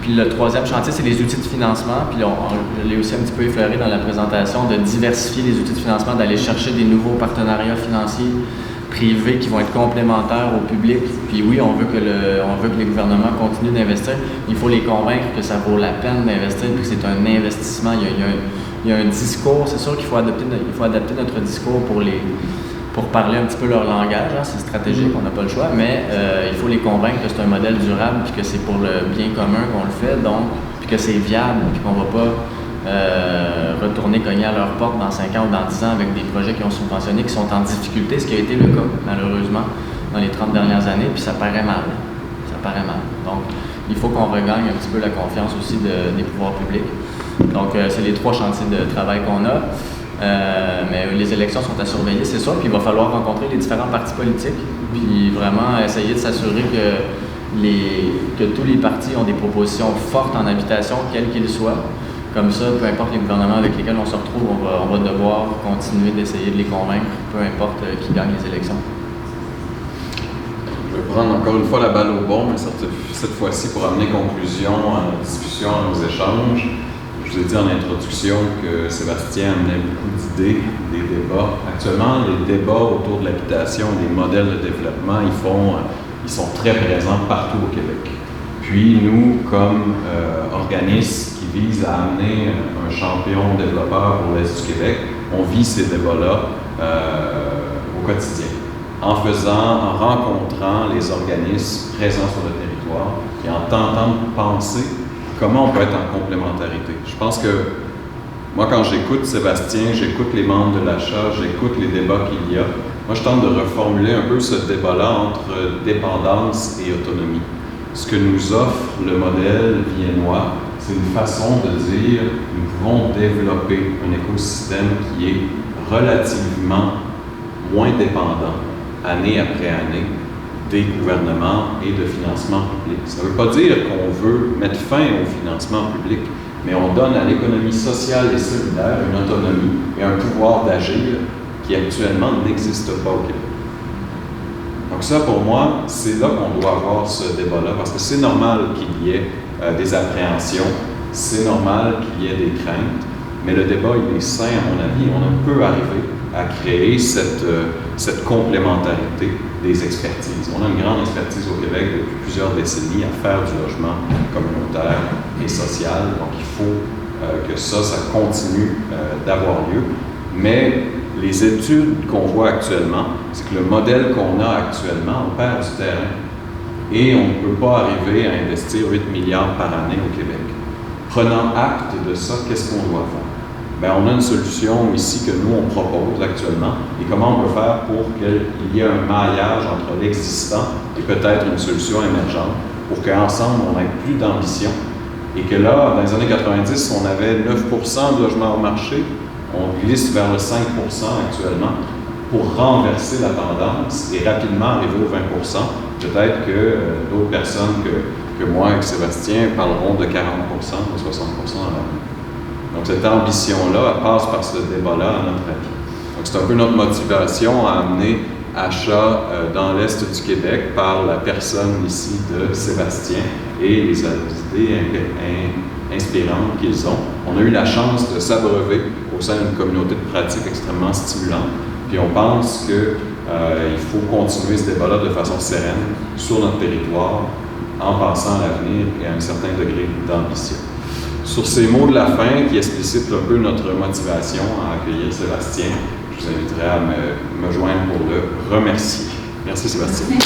Puis le troisième chantier, c'est les outils de financement. Puis je l'ai aussi un petit peu effleuré dans la présentation, de diversifier les outils de financement, d'aller chercher des nouveaux partenariats financiers privés qui vont être complémentaires au public. Puis oui, on veut que les gouvernements continuent d'investir. Il faut les convaincre que ça vaut la peine d'investir, puis que c'est un investissement. Il y a un discours. C'est sûr qu'il faut adapter notre discours pour parler un petit peu leur langage, hein, c'est stratégique, on n'a pas le choix, mais il faut les convaincre que c'est un modèle durable, puis que c'est pour le bien commun qu'on le fait, donc, puis que c'est viable, puis qu'on ne va pas retourner cogner à leur porte dans 5 ans ou dans 10 ans avec des projets qui ont subventionné, qui sont en difficulté, ce qui a été le cas, malheureusement, dans les 30 dernières années, puis ça paraît mal. Donc, il faut qu'on regagne un petit peu la confiance aussi des pouvoirs publics. Donc, c'est les 3 chantiers de travail qu'on a. Mais les élections sont à surveiller, c'est sûr. Puis il va falloir rencontrer les différents partis politiques, puis vraiment essayer de s'assurer que tous les partis ont des propositions fortes en habitation, quels qu'ils soient. Comme ça, peu importe les gouvernements avec lesquels on se retrouve, on va devoir continuer d'essayer de les convaincre, peu importe qui gagne les élections. Je vais prendre encore une fois la balle au bon, mais cette fois-ci pour amener conclusion à notre discussion, à nos échanges. Je vous ai dit en introduction que Sébastien amenait beaucoup d'idées, des débats. Actuellement, les débats autour de l'habitation, des modèles de développement, ils sont très présents partout au Québec. Puis nous, comme organisme qui vise à amener un champion développeur pour l'Est du Québec, on vit ces débats-là au quotidien, en rencontrant les organismes présents sur le territoire et en tentant de penser comment on peut être en complémentarité. Je pense que moi, quand j'écoute Sébastien, j'écoute les membres de l'achat, j'écoute les débats qu'il y a, moi, je tente de reformuler un peu ce débat-là entre dépendance et autonomie. Ce que nous offre le modèle viennois, c'est une façon de dire nous pouvons développer un écosystème qui est relativement moins dépendant, année après année, des gouvernements et de financement public. Ça ne veut pas dire qu'on veut mettre fin au financement public, mais on donne à l'économie sociale et solidaire une autonomie et un pouvoir d'agir qui actuellement n'existe pas au Québec. Donc ça, pour moi, c'est là qu'on doit avoir ce débat-là, parce que c'est normal qu'il y ait des appréhensions, c'est normal qu'il y ait des craintes, mais le débat, il est sain, à mon avis. On peut arriver à créer cette complémentarité des expertises. On a une grande expertise au Québec depuis plusieurs décennies à faire du logement communautaire et social, donc il faut que ça continue d'avoir lieu. Mais les études qu'on voit actuellement, c'est que le modèle qu'on a actuellement, on perd du terrain. Et on ne peut pas arriver à investir 8 milliards par année au Québec. Prenant acte de ça, qu'est-ce qu'on doit faire? Bien, on a une solution ici que nous, on propose actuellement. Et comment on peut faire pour qu'il y ait un maillage entre l'existant et peut-être une solution émergente pour qu'ensemble, on ait plus d'ambition. Et que là, dans les années 90, on avait 9% de logements hors marché. On glisse vers le 5% actuellement pour renverser la tendance et rapidement arriver au 20%. Peut-être que d'autres personnes que moi et que Sébastien parleront de 40%, de 60% dans l'avenir. Donc cette ambition-là, elle passe par ce débat-là, à notre avis. Donc c'est un peu notre motivation à amener achat dans l'Est du Québec par la personne ici de Sébastien et les idées inspirantes qu'ils ont. On a eu la chance de s'abreuver au sein d'une communauté de pratique extrêmement stimulante. Puis on pense qu'il faut continuer ce débat-là de façon sereine sur notre territoire en pensant à l'avenir et à un certain degré d'ambition. Sur ces mots de la fin qui explicitent un peu notre motivation à accueillir Sébastien, je vous inviterai à me joindre pour le remercier. Merci Sébastien.